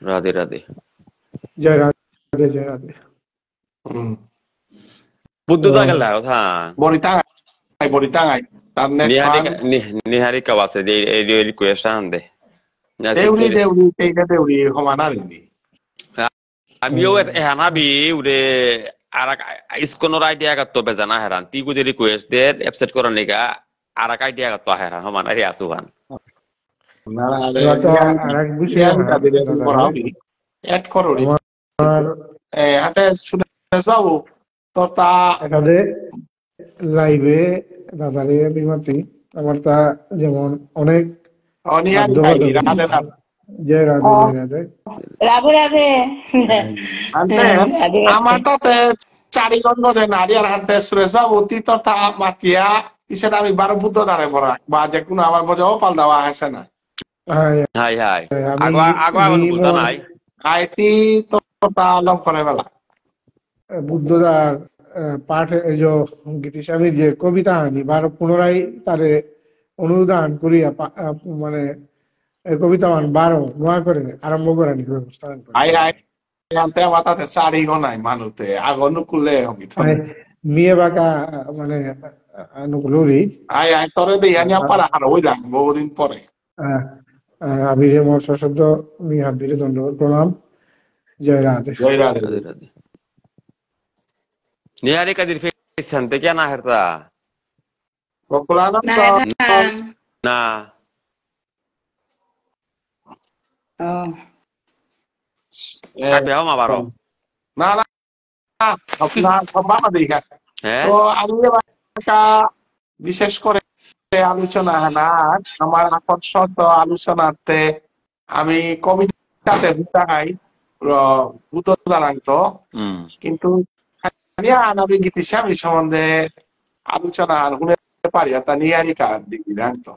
রাধে রাধে, জয় রাধে, জয় রাধে। বুদ্ধদা গেল কথা বড়িটাঙাই তার নিহারিকা আছে যে এই রিকোয়েস্ট আনদে দেউরি সমান আর আমিও হানাবি উরে আর ইসকনের আইডিয়া গত বেজানা হেরান তি গুজে রিকোয়েস্ট দে অ্যাপসেট করার নিগা আর এক আইডিয়া গত হেরান সমান আরে আসু হান আরেক বিষয় এড করো হাতে যাবো তোর তা এখানে লাইভে দাদারে বিমাতি আমার তা যেমন অনেক জয় রাধে, জয় রাধে, রাধে রাধে। আমার তাতে 4 ঘন্টা যে নারীর হাতে সুরেশ বাবু তোর তা মাতিয়া ইসের আমি 12 বুদ্ধ দাঁড়ে পড়া বা যে কোনো আমার বোঝাও পাল দেওয়া আছে না হাই হাই আগা বুদ্ধ নাই আইতি তোর তা লম করে বেলা বুদ্ধদার পাঠ এই যে গীতিস্বামীর যে কবিতা আনি পুনরায় তারে অনুদান করিয়া মানে কবিতা মান 12 নোয়া করে আরম্ভ করে নি ব্যবস্থা মাতাতে 4 ঘন্টায় মানুতে আগুন কুলে মেয়ে বাঁকা মানে নুকুলুরি আয় আয় তোরে দিয়ে নিয়ে পারা হার ওই যান বহুদিন পরে। আবিরে মোর সশব্দ হাবিরে দণ্ডবোধ প্রণাম। জয় রাধে। জয় রাধে। রাধে রাধে। নিহারি কাদির ফেসন থেকে না হেরতা গোকুলানন্দ না কাটবে মা বারো না না আপনার বাবা দেখা। হ্যাঁ তো আমি এবার বিশেষ করে আলোচনা না আমার আকর্ষণ তো আলোচনাতে আমি কবিতাতে বুঝাই ভূত দাঁড়াইতো কিন্তু আমি গীতিস্বামী সম্বন্ধে আলোচনা শুনে পারি তা নিয়ে কার দিদি জানতো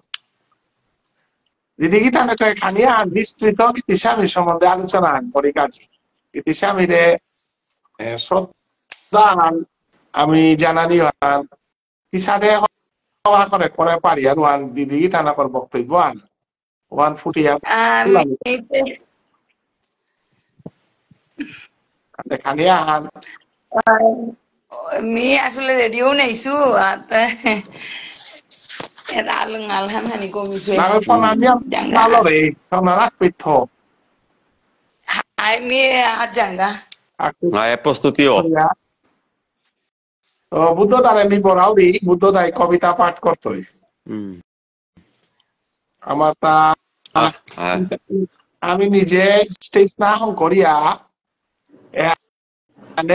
দিদি গীতা খানিয়া বিস্তৃত গীতিস্বামী সম্বন্ধে আলোচনা করি কাজ গীতিস্বামীরে শ্রদ্ধা আমি জানানি হিসাবে করে করে পারি আর ওয়ান দিদি গীতানাকর বক্তব্য ওয়ান ফুটিয়া খানিয়া मी আসলে রেডিও নাইছু এটা আলং আলহান হানি কমিছে নামে ফোনানিয়া নালো রে সোনারা পিঠ হাই মি আজাঙ্গা প্রস্তুতিও বুদ্ধ দ্বারা নিবরাও দি বুদ্ধ দায় কবিতা পাঠ করতোই আমার তা আমি নিজে স্টেজ না হন করিয়া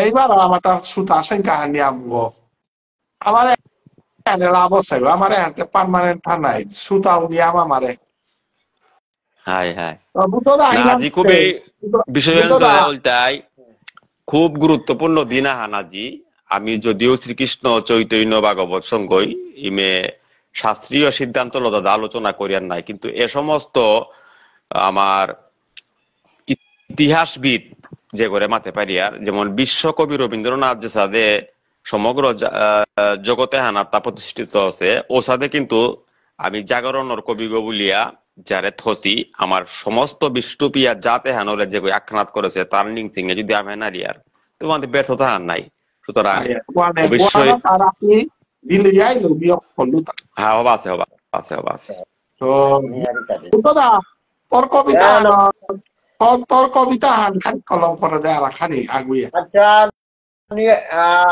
এইবার আমার তার সুতা সংখ্যা হানি আমগো আমার লাভ আছে আমার হাতে পার্মানেন্ট নাই সুতাও নিয়ে আমারে হাই হাই বুদ্ধ দা আজি খুবই বিষয় উল্টাই খুব গুরুত্বপূর্ণ দিন হানাজি আমি যদিও শ্রীকৃষ্ণ চৈতন্য ভাগবত সংঘই ইমে শাস্ত্রীয় সিদ্ধান্ত লদা আলোচনা করিয়ার নাই কিন্তু এ সমস্ত আমার ইতিহাসবিদ যে করে মাথে পারিয়ার যেমন বিশ্বকবি রবীন্দ্রনাথ যে সাদে সমগ্র জগতে হানাতা প্রতিষ্ঠিত আছে ও সাদে কিন্তু আমি জাগরণর কবি বলিয়া যারে থসি আমার সমস্ত বিষ্ণুপিয়া যাতে হানরে যে আখ্যানাত করেছে তার নিং সিং এ যদি আমি নারিয়ার তোমাদের ব্যর্থতা আর নাই সুতরাং অবশ্যই হ্যাঁ হবা আছে হবা আছে হবা আছে তোর কবিতা তোর কবিতা হান খান কলম করে দেয় খানি আগুয়ে আচ্ছা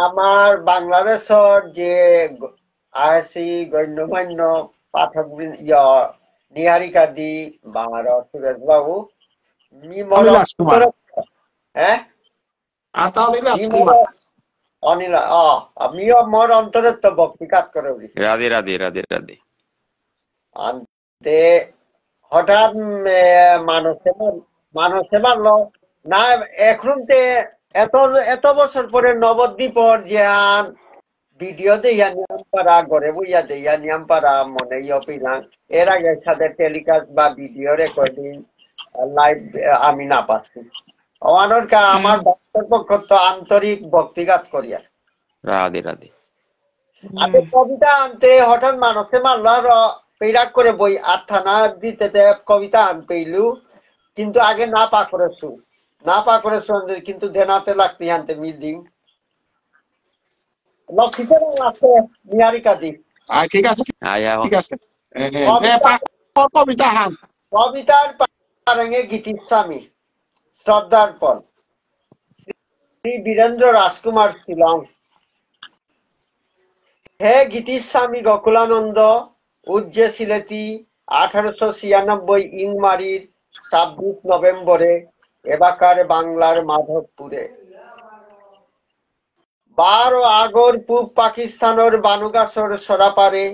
আমার বাংলাদেশের যে আইসি গণ্যমান্য পাঠক নিহারিকাদি বাংলার সুরেশ বাবু হ্যাঁ অনিল আমিও মোর অন্তরের তো ভক্তিকাত করে রাধে রাধে রাধে রাধে আনতে হঠাৎ মানুষে মানল না এখন এত বছর পরে নবদ্বীপর যে ভিডিও দিয়া নিয়ম পারা ঘরে বইয়া দিয়া নিয়ম পারা মনে পিলাম এর আগে সাথে টেলিকাস্ট বা ভিডিও রেকর্ডিং লাইভ আমি না পাচ্ছি আমার ভক্তের পক্ষ তো আন্তরিক ভক্তিঘাত করিয়া রাধে রাধে আমি কবিতা আনতে হঠাৎ মানুষে মানল আর পেরাক করে বই আটখানা দিতে কবিতা আন পেইলু কিন্তু আগে না পা করেছু কিন্তু দেনাতে লাগতে আনতে মিদিং কবিতার পারেঙ্গে গীতিস্বামী শ্রদ্ধার পর শ্রী বীরেন্দ্র রাজকুমার শিলং হে গীতিস্বামী গোকুলানন্দ উজ্জে সিলেটি 1896 ইংমারির 26 নভেম্বরে এবাকার বাংলার মাধবপুরে 12 আগর পূব পাকিস্তানের বানুগাছর সরাপারে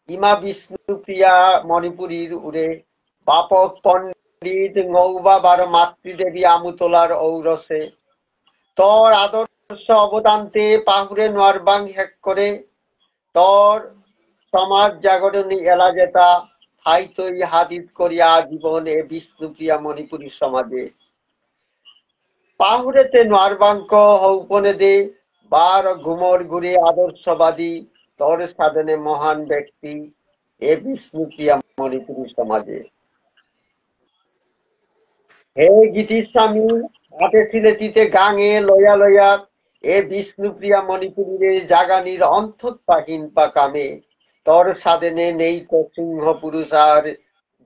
ইমা বিষ্ণুপ্রিয়া মণিপুরীর উড়ে বাপক পণ্ডিত নৌবা 12 মাতৃদেবী আমুতলার ঔরসে তোর আদর্শ অবদান্তে পাহুরে নোয়ারবাং হেক করে তোর সমাজ জাগরণী এলা যেতা থাইতই হাদিত করিয়া জীবন এ বিষ্ণুপ্রিয়া মণিপুরী সমাজে পাহুরেতে নোয়ারবাঙ্ক হৌপনে দে 12 ঘুমর ঘুরে আদর্শবাদী তোর সাধনে মহান ব্যক্তি এ বিষ্ণুপ্রিয়া মণিপুরী সমাজে হে গীতিস্বামী হাতে সিলেটিতে গাঙে লয়া লয়া এ বিষ্ণুপ্রিয়া মণিপুরীর জাগানির অন্তঃপাহীন পাকামে তর সাধনে নেই তো সিংহ পুরুষ আর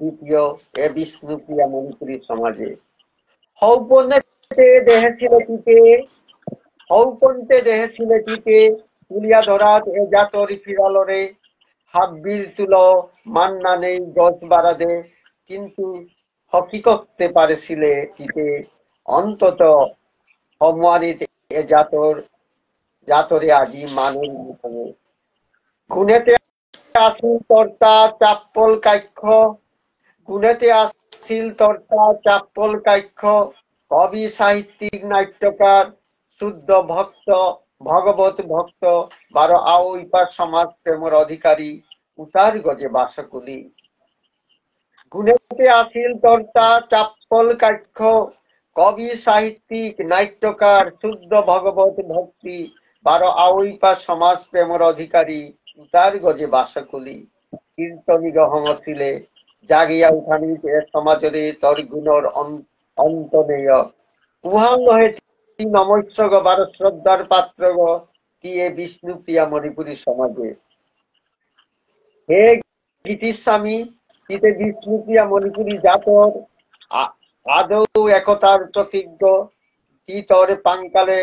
দ্বিতীয় এ বিষ্ণুপ্রিয়া মণিপুরী সমাজে হৌপন্যে দেহে ছিল টিকে হৌপন্তে দেহে ছিল টিকে তুলিয়া ধরাত এ জাতরি ফিরালরে হাব্বির তুল মান্না নেই গছ বাড়াদে কিন্তু হকি করতে পারেছিলে টিতে অন্তত অমানিত এ জাতরে আজি মানের মুখে গুণেতে আসিল তর্তা চাপ্পল কাক্ষ গুণেতে আসিল তর্তা চাপ্পল কাক্ষ কবি সাহিত্যিক নাট্যকার শুদ্ধ ভক্ত ভগবত ভক্ত 12 আউইপার সমাজ প্রেমর অধিকারী উতার গজে বাসকুলি গুণেতে আসিল তর্তা চাপ্পল কাক্ষ কবি সাহিত্যিক নাট্যকার শুদ্ধ ভগবত ভক্তি 12 আউইপার সমাজ প্রেমর অধিকারী উতার গজে বাসকুলি কীর্তনী গহমছিলে জাগিয়া উঠানি এ সমাজরে তর গুণর অন্ত নেয় উহান নহে নমস্যগ 12 শ্রদ্ধার পাত্রগ তিয়ে বিষ্ণুপ্রিয়া মণিপুরী সমাজে হে গীতিস্বামী তিতে বিষ্ণুপ্রিয়া মণিপুরী জাতর আদৌ একতার প্রতিজ্ঞ তিতর পাঙ্কালে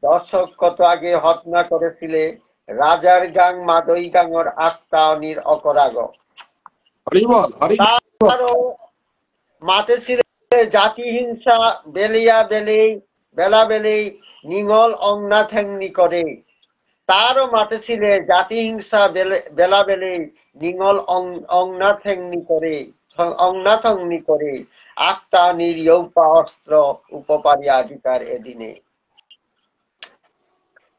দশক কত আগে হত্যা করেছিলে রাজার গাং মাদই গাঙর আত্মানির অকরাগ তারও মাতে ছিল জাতি হিংসা বেলা বেলেই নিঙল অংনা ঠেংনি করে তারও মাতে ছিল জাতি হিংসা বেলা বেলেই নিঙল অংনা থংনি করে আত্মানির ইয়ৌপা অস্ত্র উপপারি আজিকার এদিনে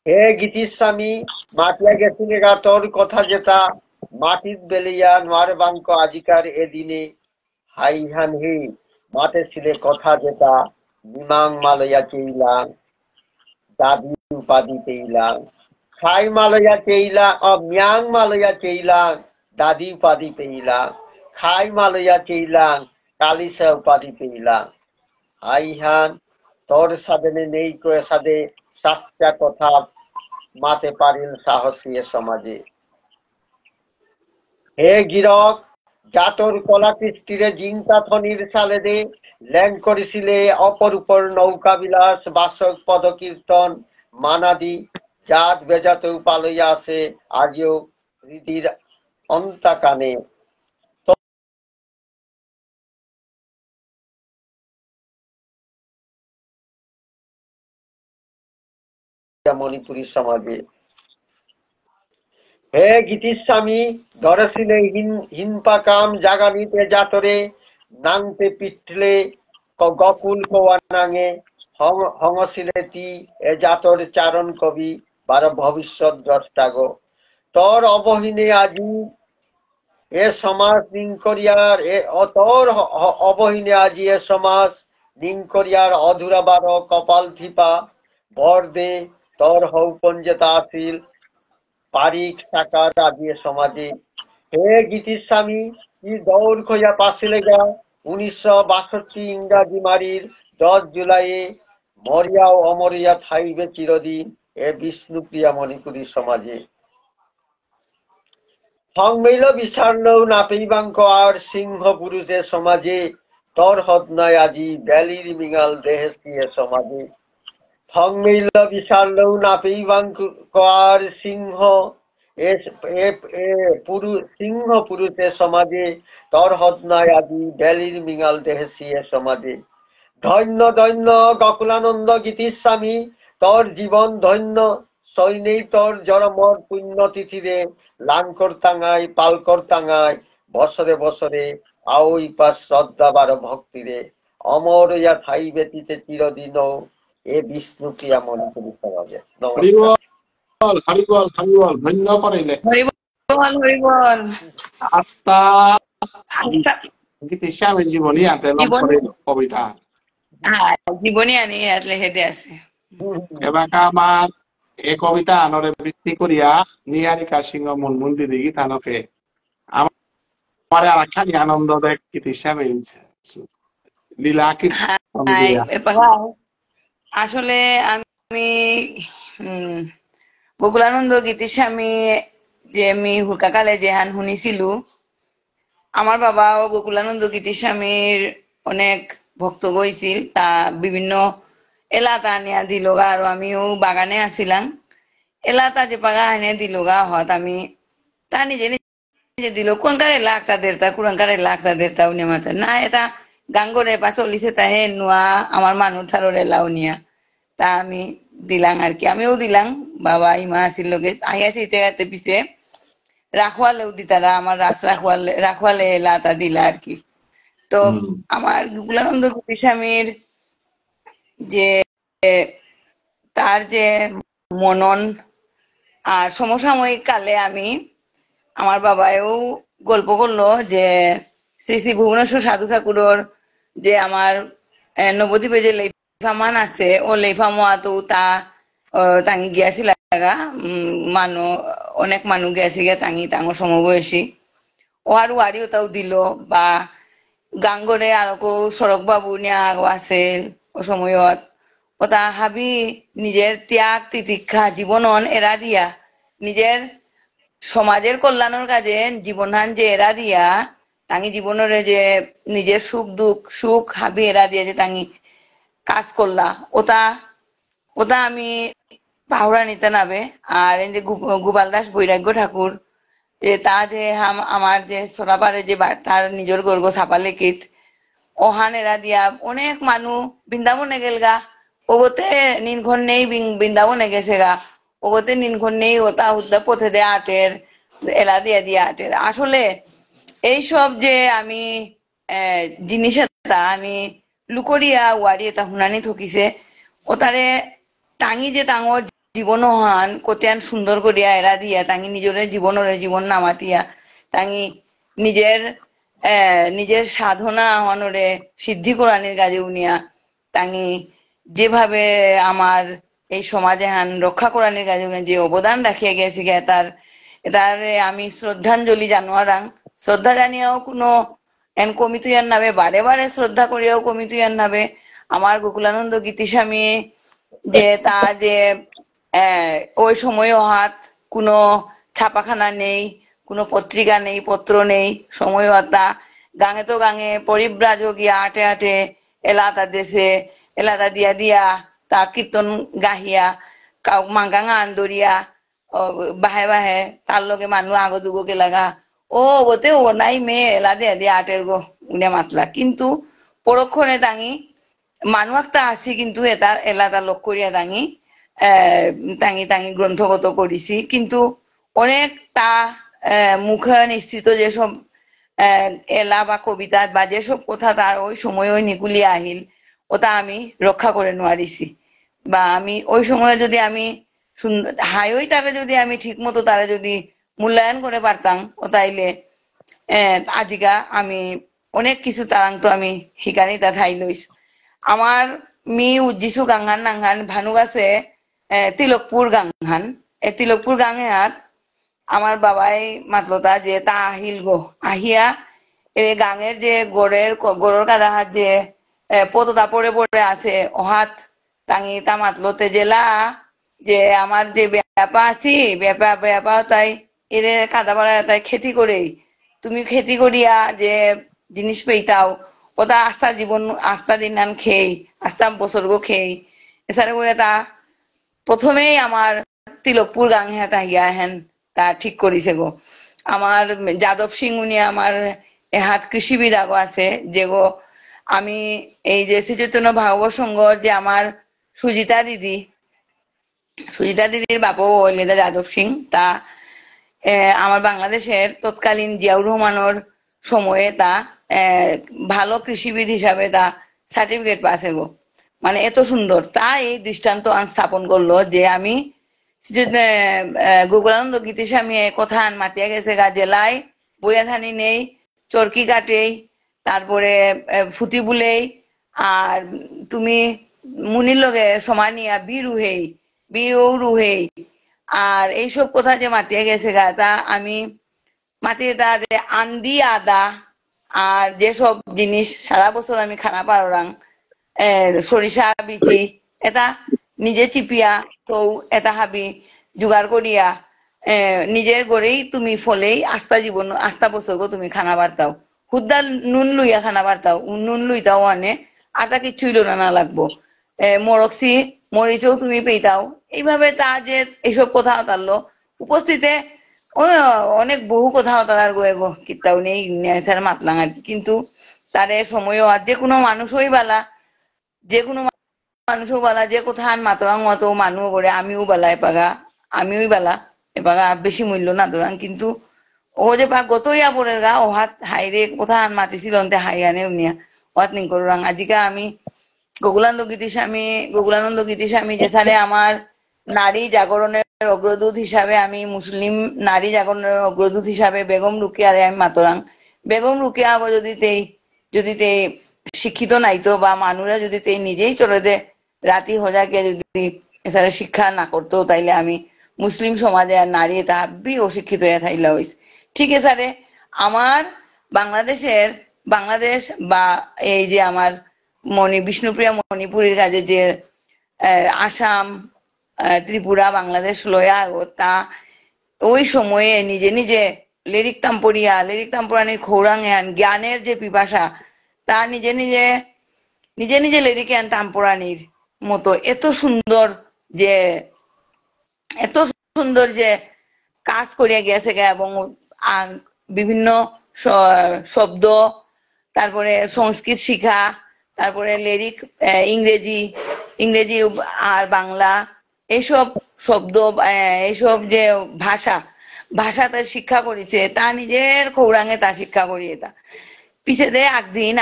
হে গীতিস্বামী মাটিয়া গেছিলে গা তোর কথা যেটা মাটির বেলিয়া নোয়ার বাঙ্ক আজিকার এদিনে হাইহান হে মাঠে ছিলে কথা যেটা বিমাং মালয়া চেইলাং দাবি উপাধি পেইলাং খাই মালয়া চেইলাং মিয়াং মালয়া চেইলাং দাদি উপাধি পেইলাং খাই মালয়া চেইলাং কালিসা উপাধি পেইলাং হাইহান তোর সাধনে নেই করে সাধে সাতটা কথা মাতে পারিল সাহসী এ সমাজে হে গিরক জাতর কলা কৃষ্টিরে জিংকা থনির সালে দে ল্যাং করেছিলে অপরূপর নৌকা বিলাস বাসক পদকীর্তন মানাদি জাত বেজাতেও পালইয়া আছে আজিও হৃদির অন্তাকানে মণিপুরী সমাজে হে গীতিস্বামী ধরেছিলে হিনপাকাম জাগানিতে জাতরে নাংতে পিটলে গকুল কোয়া নাঙে হংসিলে তি এ জাতর চারণ কবি 12 ভবিষ্যৎ দ্রষ্টাগ তোর অবহীনে আজি এ সমাজ নিংকরিয়ার তোর অবহীনে আজি এ সমাজ নিংকরিয়ার অধুরা 12 কপাল থিপা ভর দে তোর হৌপঞ্জেতা আসিল পারিক সাকার আজি এ সমাজে হে গীতিস্বামী কি দৌড় খইয়া পাশিলে গা 1962 ইংরাজি মারির 10 জুলাইয়ে মরিয়াও অমরিয়া থাইবে চিরদিন এ বিষ্ণুপ্রিয়া মণিপুরী সমাজে সংমেইল বিচারলেও নাপেইবাঙ্ক আর সিংহ পুরুষে সমাজে তোর হদনায় আজি ব্যালির মিঙাল দেহেছি এ সমাজে সংমেইল বিচারলেও নাপেইবাঙ্ক আর সিংহ পুরুষে সমাজে তোর হদনায় আজি ব্যালির মিঙাল দেহেছি এ সমাজে ধন্য ধন্য গকুলানন্দ গীতিস্বামী তোর জীবন ধন্য সৈনেই তোর জরমর পুণ্যতিথিরে লাঙ্কর টাঙায় পালকর টাঙায় বছরে বছরে আউই পাশ শ্রদ্ধা 12 ভক্তিরে অমর ইয়া থাই ব্যতীতে চিরদিন এ বিষ্ণুপ্রিয়া মণিপুরী সমাজে ধন্য করিলে হরিবল আস্থা গীতিস্বামীর জীবনী আনতে কবিতা জীবনী আনি ইয়াত লেখে আছে এবার আমার এই কবিতা আনরে বৃত্তি করিয়া নিহারিকা সিংহ মন মন্দির গীতানকে আমার আর খালি আনন্দ দেখ গীতিস্বামী লীলা আসলে আমি উম গোকুলানন্দ গীতিস্বামী যে আমি হুকাকালে যেহান শুনিছিলো, আমার বাবাও গোকুলানন্দ গীতিস্বামীর অনেক ভক্ত হয়েছিল, তা বিভিন্ন এলাকা নিয়ে দিলগা, আর আমিও বাগানে আছিলাম। এলাকা যে পাগা এনে দিলগা হত আমি তা নিজে নিজে দিল কোনকারে লাগতা দেরতা কুরাঙ্কারে লাগতা দেরতা উনি মাতা না এটা গাঙ্গরে পা চলিছে তা হে নোয়া আমার মানুষ থাররে লাউ নিয়া তা আমি দিলাম আর কি, আমিও দিলাম। বাবা ইমা আসিল লগে আইয়াছি ইতে পিছে রাখওয়ালেও দিতারা, আমার রাস রাখওয়ালে লাতা দিলা আর কি। তো আমার গোকুলানন্দ গোস্বামীর যে তার যে মনন আর সমসাময়িক কালে আমার বাবাও গল্প করলো যে শ্রী শ্রী ভুবনেশ্বর সাধু ঠাকুরর যে আমার নবদ্বীপে যে লেফামান আছে ও লেফামোয়া তো তা তাঙ্গি গিয়াছিল মানু অনেক মানুষ গেছি গে তাঙ্গি তাঙ্গর সমবয়সী ও আর ওয়ারিও তাও দিল বা গাঙ্গরে আরকো সড়ক বাবু নিয়া আছে ও সময়ত ওটা হাবি নিজের ত্যাগ তিতিক্ষা জীবনন এরা দিয়া নিজের সমাজের কল্যাণের কাজে জীবনহান যে এরা দিয়া তাঙ্গি জীবনের যে নিজের সুখ হাবি এরা দিয়া যে তাঙ্গি কাজ করলা ওটা ওটা আমি পাহুরা নিতে নাবে। আর এই যে গোপাল দাস বৈরাগ্য ঠাকুর যে তা যে আমার যে সোনাপাড়ে যে তার নিজের গর্গ ছাপা লেখিত ওহান এরা দিয়া অনেক মানুষ বৃন্দাবনে গেলগা, ওগতে নিনক্ষণ নেই বৃন্দাবনে গেছে গা, ওগতে নিনক্ষণ নেই ওটা উদ্দা পথে দেয় আটের এলা দিয়া দিয়া আটের। আসলে এইসব যে আমি জিনিস এটা আমি লুকরিয়া ওয়ারি এটা শুনানি থকিছে ওটারে টাঙি যে টাঙর জীবন হান কতিয়ান সুন্দর করিয়া এরা দিয়া টাঙি নিজের জীবন নামাতিয়া টাঙি নিজের সাধনা হনরে সিদ্ধি কোরআনের কাজে উনিয়া টাঙি যেভাবে আমার এই সমাজে হান রক্ষা কোরআনের কাজে যে অবদান রাখিয়া গেছি এটারে আমি শ্রদ্ধাঞ্জলি জানোয়ারাং শ্রদ্ধা জানিয়াও কোনো এন কমিতুয়ার নামে বারে বারে শ্রদ্ধা করিয়াও কমিতুয়ার নামে আমার গোকুলানন্দ গীতিস্বামী যে তা যে ওই সময় হাত কোনো ছাপাখানা নেই, কোনো পত্রিকা নেই, পত্র নেই, সময় তা গাঙে তো গাঙে পরিব্রাজক গিয়া আটে আটে এলাতা দেশে এলাতা দিয়া দিয়া তা কীর্তন গাহিয়া মাঙ্গাঙা আন্দরিয়া বাহে বাহে তার লগে মানুষ আগদুগোকে লাগা ও ওতে ও নাই মেয়ে এলা দিয়া দিয়া আটের গো উনি মাতলা, কিন্তু পরক্ষণে দাঙি মানুষ একটা আছি কিন্তু এটা এলাটা লক্ষ করিয়া দাঙি টাঙি গ্রন্থগত করেছি, কিন্তু অনেক তা মুখে নিশ্চিত যেসব এলা বা কবিতা বা যেসব কথা তার ওই সময় ওই নিকুলিয়া আহিল ওটা আমি রক্ষা করে নোৱাৰিছি বা আমি ওই সময় যদি আমি হাইওই তারে যদি আমি ঠিক মতো তারা যদি মূল্যায়ন করে পারতাম ও তাইলে আজিকা আমি অনেক কিছু তারাং তো আমি শিকানি তা ঠাই লইস। আমার মি উজ্জিসু গাংহান নাংহান ভানু গাছে তিলকপুর গাংহান তিলকপুর গাঙে হাত আমার বাবাই মাতলতা যে তা আহিল গো আহিয়া গাঙের যে গড়ের কাদা হাত যে পততা পড়ে পড়ে আছে ওহাত টাঙি তা মাতলতে জেলা যে আমার যে ব্যাপা আছি ব্যাপা তাই এরে কাদা পাড়া তাই খেতি করে তুমি খেতি করিয়া যে জিনিস পেইতাও ওটা আস্থা দিন নান খেই আস্থা বছর গো খেই এছাড়া করে তা প্রথমেই আমার তিলকপুর গাঙে হাত আহিয়া হেন তা ঠিক করিছে গো। আমার যাদব সিং উনি আমার হাত কৃষিবিদ আগো আছে যে গো আমি এই যে শ্রী চৈতন্য ভাগবত সংঘ যে আমার সুজিতা দিদির বাপু হইলে যাদব সিং তা আমার বাংলাদেশের তৎকালীন জিয়াউর রহমানের সময়ে তা ভালো কৃষিবিদ হিসাবে তা সার্টিফিকেট পাছে গো, মানে এত সুন্দর তা এই দৃষ্টান্ত স্থাপন করলো যে আমি গোকুলানন্দ গীতিস্বামী কথা মাতিয়া গেছে গা জেলায় বইয়া ধানি নেই চরকি কাটেই তারপরে ফুটি বুলেই আর তুমি মুনির লগে সমান নিয়া বিও রুহেই আর এইসব কথা যে মাতিয়া গেছে গা তা আমি মাটিয়ে তা আন্দি আদা আর যেসব জিনিস সারা বছর আমি খানা পারাং সরিষা বিচি এটা নিজে চিপিয়া তো এটা হাবি জোগাড় করিয়া নিজের গড়েই তুমি ফলেই আস্থা বছর তুমি খানা বার্তাও হুদ্দা নুন লইয়া খানা বার্তাও নুন লইতাও আনে আটা কিচ্ছুই লোনা না লাগবো মরক্সি মরিচও তুমি পেইতাও এইভাবে তা যে এইসব কথা তারলো উপস্থিতে অনেক বহু কথা তার গো কিতাও নেই স্যার মাতলাম আর কি। কিন্তু তারে সময়ও আর যে কোনো মানুষই বালা যে কোনো মানুষও বালা যে কথা মাতরাং মতো মানুষ করে আমিও বালা আমিও বালা এপাগা বেশি মূল্য না ধরাং কিন্তু ও যে পা গতইয়া পরের গা ও হাত হাইরে কথা মাতিছিল হাই আনে উনিয়া হাত নিং করুরাং আজিকা আমি গোকুলানন্দ গীতি স্বামী যেখানে আমার নারী জাগরণের অগ্রদূত হিসাবে আমি মুসলিম নারী জাগরণের অগ্রদূত হিসাবে বেগম রুকিয়ারে আমি মাতরাং বেগম রুকিয়া আগো যদি তে শিক্ষিত নাইতো বা মানুষরা যদি তে নিজেই চলে দে রাতি হজাকে যদি এছাড়া শিক্ষা না করতো তাইলে আমি মুসলিম সমাজে আর নারী এটা হাব্বি অশিক্ষিত হয়ে থাইলা হইস ঠিক আছে আমার বাংলাদেশ বা এই যে আমার বিষ্ণুপ্রিয়া মণিপুরের কাজে যে আসাম ত্রিপুরা বাংলাদেশ লয়া তা ওই সময়ে নিজে নিজে লিরিক তাম্পরানির খৌরাং জ্ঞানের যে পিপাসা তা নিজে নিজে লিরিক তাম্পরানির মতো এত সুন্দর যে কাজ করিয়া গিয়েছে এবং বিভিন্ন শব্দ তারপরে সংস্কৃত শিখা তারপরে লিরিক ইংরেজি আর বাংলা এইসব শব্দ এইসব যে ভাষা তার শিক্ষা করেছে তা নিজের খৌরাঙে তা শিক্ষা করিয়ে তা পিছে দে একদিন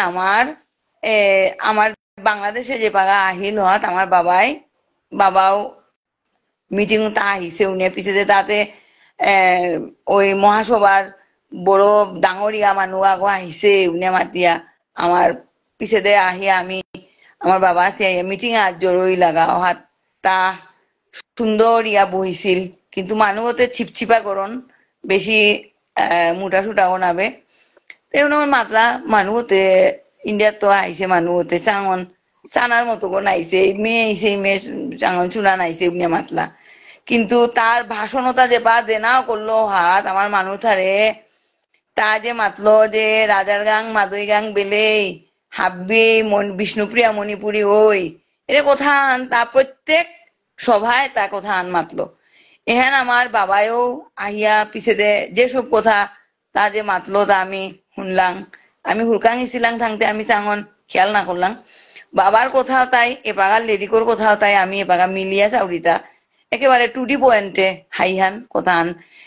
আমার বাংলাদেশে যে পাগা আহিল হত আমার বাবাও মিটিং তা আহিছে উনি পিছে দে তাতে ওই মহাসভার বড় ডাঙরিয়া মানুষ আগো আহিছে উনি মাতিয়া আমার পিছে দে আহিয়া আমার বাবা আছে মিটিং আজ জরুরি লাগা হাত তা সুন্দর ইয়া বহিছিল কিন্তু মানুষতে ছিপছিপা করন বেশি মোটা সুটাও নাবে তেমন মাত্রা মানুষতে ইন্ডিয়ার তো আইছে মানুষতে চানার মতো কোন আইছে মেয়ে চাঙন চুনা নাইছে উনি মাতলা কিন্তু তার ভাষণতা যে বা দেনাও করলো হাত আমার মানুষ থারে তা যে মাতলো যে রাজার গাং মাদই গাং বেলেই হাব্বি বিষ্ণুপ্রিয়া মণিপুরী ওই এটা কথা তা প্রত্যেক সভায় তা কথা মাতলো এখান আমার বাবাও আহিয়া পিছে দে যেসব কথা তা যে মাতলো তা আমি শুনলাম আমি হুলকাং ইছিলাম থাকতে আমি চাঙন খেয়াল না করলাম বাবার কথাও তাই এপাগার লেডিকোর কথাও তাই আমি এপাগা মিলিয়া চাউরিতা একেবারে টুডি পয়েন্টে হাইহান কথান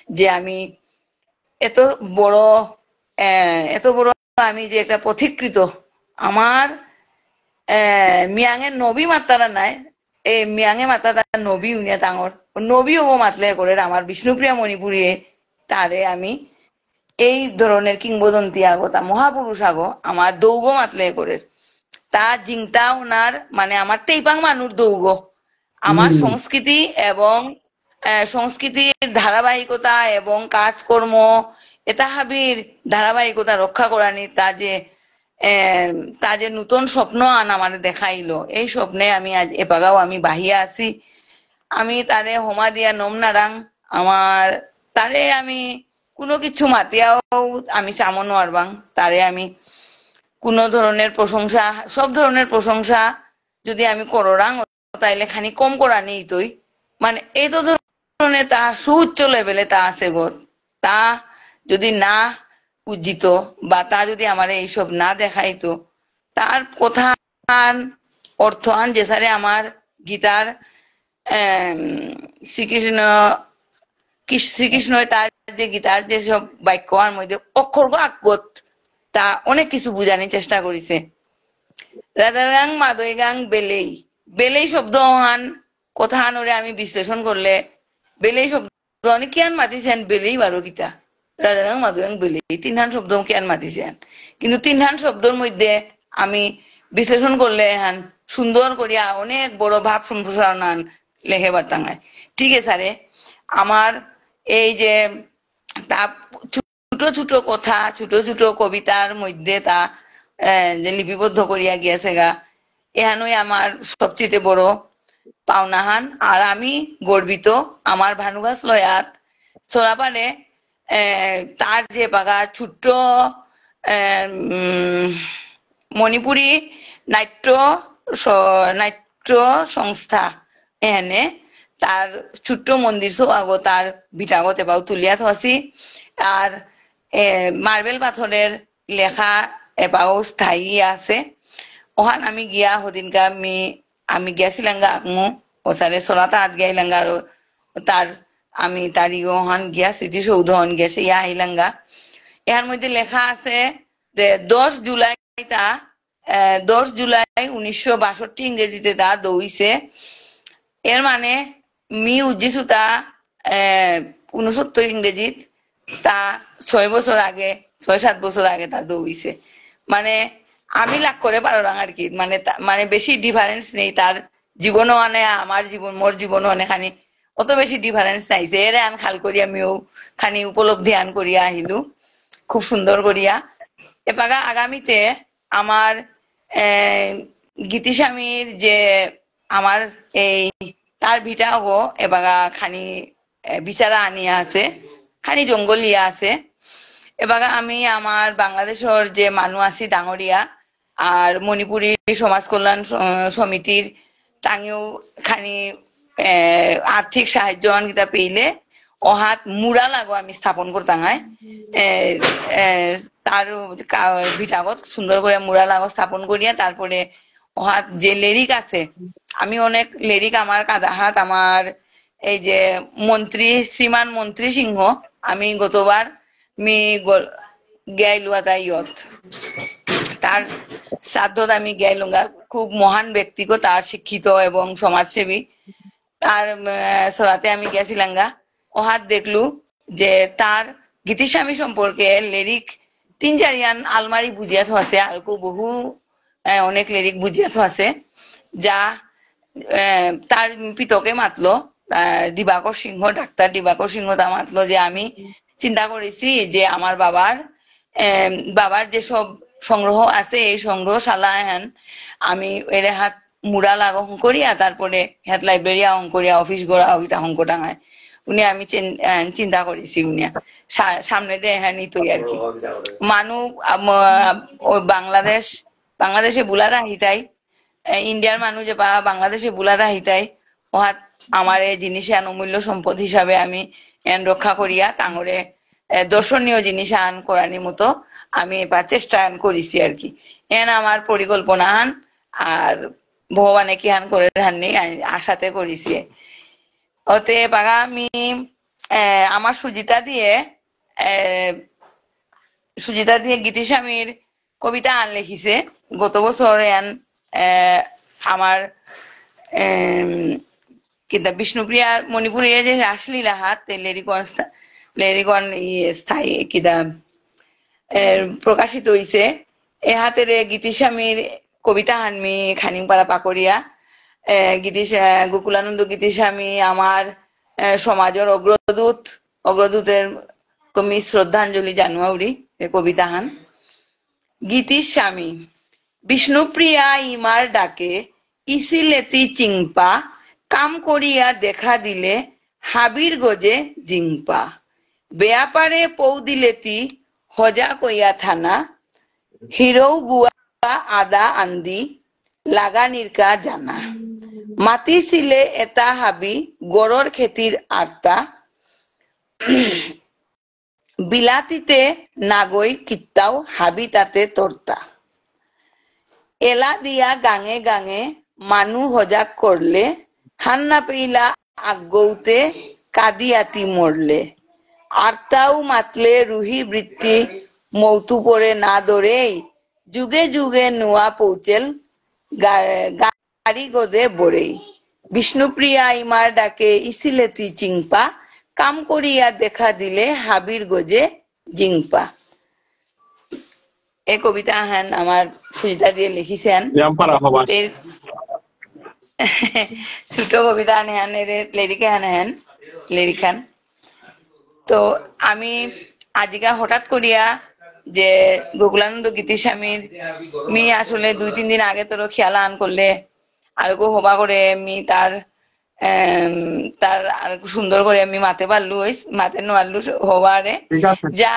যে আমি এত বড় আমি যে একটা পথিকৃত আমার মিয়াঙের নবী মাত্তারা নাই এই মিয়াঙে মাতা তার নবী উনিয়া তাঙর নবী ও মাতলে করে আমার বিষ্ণুপ্রিয়া মণিপুরী তারে আমি এই ধরনের কিংবদন্তি আগো তা মহাপুরুষ আগো আমার দৌগ মাতলে করে তা জিংতা ওনার মানে আমার তেইপাং মানুষ দৌগ আমার সংস্কৃতি এবং সংস্কৃতির ধারাবাহিকতা এবং কাজকর্ম এটা হাবির ধারাবাহিকতা রক্ষা করানি তা যে নতুন স্বপ্ন আমার দেখাইলো এই স্বপ্নে আমি আজ এপাগাও আমি বাহিয়া আছি আমি তারে হোমা দিয়া নম নারাং আমার তারে আমি কোনো কিছু মাতিয়াও আমি চামনো আরবাং তারে আমি কোনো ধরনের প্রশংসা সব ধরনের প্রশংসা যদি আমি কররাং তাইলে খানি কম করা নেই তুই মানে এই তো ধরনের তা সুউচ্চ লেভেলে তা আছে গো তা যদি না উজ্জিত বা তা যদি আমার এইসব না দেখাইতো তার কথা অর্থ যে সারে আমার গীতার শ্রীকৃষ্ণ তার যে গীতার যেসব বাক্য মধ্যে অক্ষর আগত তা অনেক কিছু বুঝানোর চেষ্টা করেছে রাধার গাং মাদই গাং বেলেই শব্দ কথা আনরে আমি বিশ্লেষণ করলে বেলেই শব্দ অনেক কিয়ান মাতিছেন বেলেই বারো গীতা রাধার গাং মাদই গাং বেলেই তিনহান শব্দ কিয়ান মাতিছেন কিন্তু তিনহান শব্দের মধ্যে আমি বিশ্লেষণ করলে সুন্দর করিয়া অনেক বড় ভাব সম্প্রসারণ লেখে বার্তাঙ্গায় ঠিক আছে আমার এই যে তা ছোট ছোট কথা ছোট ছোট কবিতার মধ্যে তা যে লিপিবদ্ধ করিয়া গিয়েছে গা এহানই আমার সবচেয়ে বড় পাওনাহান আর আমি গর্বিত আমার ভানুগাছ লয়াত সোলাপারে তার যে বাগা ছোট্ট মণিপুরী নাট্য নাট্য সংস্থা এখানে তার ছোট্ট মন্দির আগো তার ভিটাগত এবার তুলিয়া থাকি আর মার্বেল পাথরের লেখা এবাও স্থায়ী আছে ওখান আমি গিয়া হদিনকা আমি গেছিলাঙ্গা আকমু ওসারে সোলাতা হাত গিয়াইলাঙ্গা আর তার আমি তার ইহান গিয়া স্মৃতিসৌধন গেছে ইয়া আইলাঙ্গা এর মধ্যে লেখা আছে যে 10 জুলাই 1962 ইংরেজিতে তা দৌইছে এর মানে মি উজ্জিছু তা 69 ইংরেজিত তা 6 বছর আগে 6-7 বছর আগে তা দৌইছে মানে আমি লাগ করে পারলাম আর কি মানে মানে বেশি ডিফারেন্স নেই তার জীবনও মানে আমার জীবন মোর জীবনও অনেকখানি অত বেশি ডিফারেন্স নাইছে এর আন খাল করি আমিও খানি উপলব্ধি আন করিয়া আহিলু খুব সুন্দর করিয়া এপাগা আগামীতে আমার গীতিস্বামীর যে আমার এই তার ভিটা হবো এবাগা খানি বিচারা আনিয়া আছে খানি জঙ্গলিয়া আছে এবাগা আমি আমার বাংলাদেশের যে মানুষ আছি ডাঙরিয়া আর মণিপুরী সমাজ কল্যাণ সমিতির টাঙিও খানি আর্থিক সাহায্য আনকিতা পেইলে অহাত মুড়া লাগো আমি স্থাপন করতাম তার ভিটাগত সুন্দর করে মুড়া লাগো স্থাপন করিয়া তারপরে ওহাত যে লেরিক আছে আমি অনেক লেরিক আমার কাদাহাত আমার এই যে মন্ত্রী শ্রীমান মন্ত্রী সিংহ আমি গতবার মি গাইলুয়া তাই ইয়ত তার শ্রাদ্ধত আমি গাইলুঙ্গা খুব মহান ব্যক্তিগত তার শিক্ষিত এবং সমাজসেবী তার সরাতে আমি গেছিলাঙ্গা ওহাত দেখলু যে তার গীতিস্বামী সম্পর্কে লেরিক 3-4 ইয়ান আলমারি বুঝিয়া আছে আর বহু অনেক লেরিক বুঝিয়া আছে যা তার পিতকে মাতলো দিবাকর সিংহ ডাক্তার দিবাকর সিংহ তা মাতলো যে আমি চিন্তা করেছি যে আমার বাবার যেসব সংগ্রহ আছে এই সংগ্রহশালা হেন আমি এর হাত মুড়া লাগন করিয়া তারপরে হাত লাইব্রেরি আহন করিয়া অফিস গড়া হইতা অঙ্ক টাঙায় উনি আমি চিন্তা করেছি উনি সামনে দিয়ে হ্যাঁ নিতই আর কি মানুষ বাংলাদেশে বুলাদা হিতাই ইন্ডিয়ার মানুষ যে বাংলাদেশে বুলাদা হিতাই ওহাত আমার এই জিনিস অমূল্য সম্পদ হিসাবে আমি এন রক্ষা করিয়া তাঙরে দর্শনীয় জিনিস আন করানির মতো আমি এবার চেষ্টা করেছি আর কি এন আমার পরিকল্পনা আন আর ভগবানে কি হান করে হাননি আশাতে করেছি ওতে পাগা আমি আমার সুজিতা দিয়ে গীতিস্বামীর কবিতা আন লিখিছে গত বছর এন আমার কিতা বিষ্ণুপ্রিয়া মণিপুরে যে রাসলীলা হাত লেরিকন স্থায়ী কিতা প্রকাশিত হইছে এ হাতের গীতিস্বামীর কবিতা হানমি খানিংপাড়া পাকড়িয়া গোকুলানন্দ গীতিস্বামী আমার সমাজের অগ্রদূতের কমি শ্রদ্ধাঞ্জলি জানুয়ারি কবিতা হান গীতিস্বামী বিষ্ণুপ্রিয়া ইমার ডাকে ইসিলেতি চিংপা কাম করিয়া দেখা দিলে হাবির গজে জিংপা বেয়াপারে পৌ দিলেতি হজা কইয়া থানা হিরৌ গুয়া আদা আন্দি লাগা নির্কা জানা মাতি ছিলে এটা হাবি গড়ৰ খেতির আর্তা বিলাতিতে নাগৈ কিত্তাও হাবি তাতে তর্তা এলা দিয়া গাঙে গাঙে মানু হজাক করলে হান্না পেইলা আগ্গৌতে কাদিয়াতি মরলে আর্তাও মাতলে রুহি বৃত্তি মৌতু পরে না দরেই যুগে যুগে নুয়া পৌঁছেল গাড়ি গদে বরেই বিষ্ণুপ্রিয়া ইমার ডাকে ইসিলেতি চিংপা কাম করিয়া দেখা দিলে হাবির গজে জিংপা এই কবিতা হেন আমার সুজিতা দিয়ে লিখিছেন ছোট কবিতা হেন লেরিকে হেন লেরিখান তো আমি আজিকা হঠাৎ করিয়া যে গোকুলানন্দ গীতিস্বামীর মি আসলে 2-3 দিন আগে তোর খেয়াল আন করলে আর হবা করে আমি তার তার আর সুন্দর করে আমি মাতে পারলু মাতে নোয়ারলু হবারে ঠিক আছে যা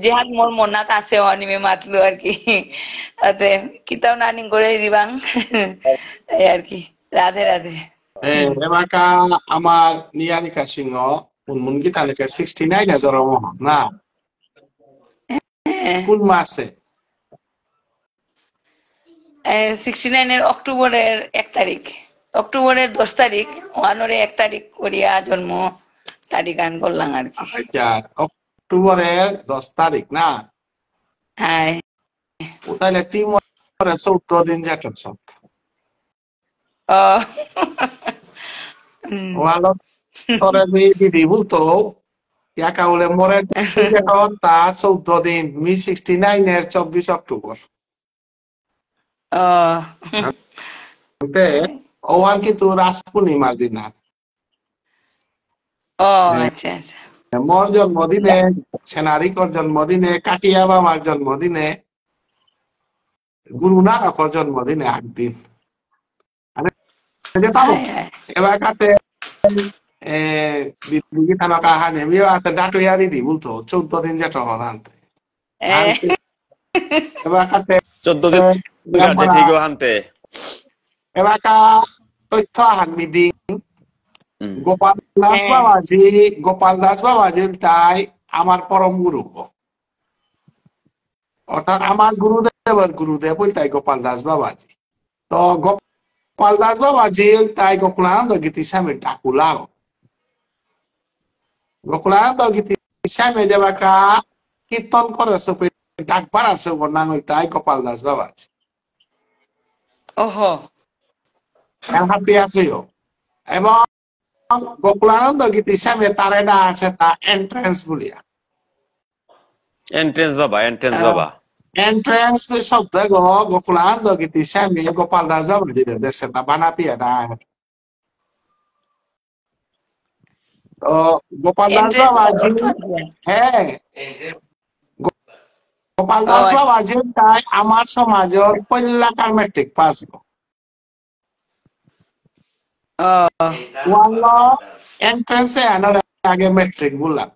যে হাত মোর মনাত আছে অনিমে মাতলু আর কি তাতে কিতাও নানি করে দিবাং এই আর কি রাধে রাধে এবাকা আমার নিয়ারিকা সিংহ উনমুন গীতা লেখে 69 জন্ম না কোন মাসে 69 অক্টোবরের 1 তারিখ অক্টোবরের 10 তারিখ ওয়ানরে 1 তারিখ করিয়া জন্ম তারিখ গান করলাম আর কি আচ্ছা অক্টোবরের 10 তারিখ না হ্যাঁ তাহলে 14 দিন যেটা সব ও ওয়ালো তোরে মি দিদি বলতো ইয়াকা বলে মরে যেটা তা 14 দিন মি 69 এর 24 অক্টোবর ও ওয়ান কিন্তু রাস পূর্ণিমার দিন না ও আচ্ছা আচ্ছা মোর জন্মদিনে সেনারিকর জন্মদিনে কাটিয়া বাবার জন্মদিনে গুরু নানকর জন্মদিনে একদিন এবার কাতে দিদি থানা কাহানি ডাটু ইয়ারি দি বলতো 14 দিন যেটা হলান্তে এবার কাতে 14 দিন কাটে ঠিক আনতে এবার তথ্য আহানমি দিন গোপাল দাস বাবাজি তাই আমার পরম গুরু অর্থাৎ আমার গুরুদেব ওই তাই গোপাল দাস বাবাজি তো গোপাল দাস বাবাজি তাই গোকুলানন্দ গীতি স্বামী ডাকুলাও গোকুলানন্দ গীতি স্বামী দেবাকা কীর্তন করে ডাকবার আছে বর্ণাং ওই তাই গোপাল দাস বাবাজি ওহো হ্যাপি আছিও এবং গোকুলানন্দ গীতি স্বামী তার এটা আছে তা এন্ট্রেন্স বলিয়া এন্ট্রেন্স বাবা এন্ট্রেন্স শব্দ গোকুলানন্দ গীতি স্বামী গোপাল দাস বাবাজি দেশে তা বানাপি এটা তো গোপাল দাস বাবাজি হ্যাঁ গোপাল দাস বাবাজি তাই আমার সমাজের পল্লাকার মেট্রিক পাস এন্ট্রেন্সে আগে মেট্রিক বললাম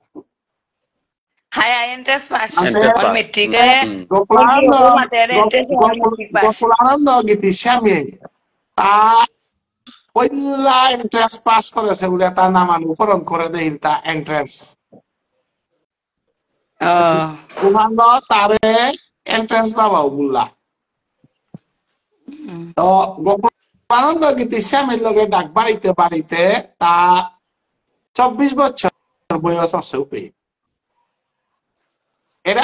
হাই এন্ট্রেন্স পাস Entrance অন মেট্রিকে গোকুলানন্দ গীতি স্বামী তা পয়লা এন্ট্রেন্স পাস করেছে বলে তার নামানুকরণ করে দেই তা এন্ট্রেন্স গোকুলানন্দ তারে এন্ট্রেন্স বাবাও বললাম তো গোকুলানন্দ গীতি স্বামীর লগে ডাক বাড়িতে বাড়িতে তা 24 বছর বয়স আছে পেয়ে এরা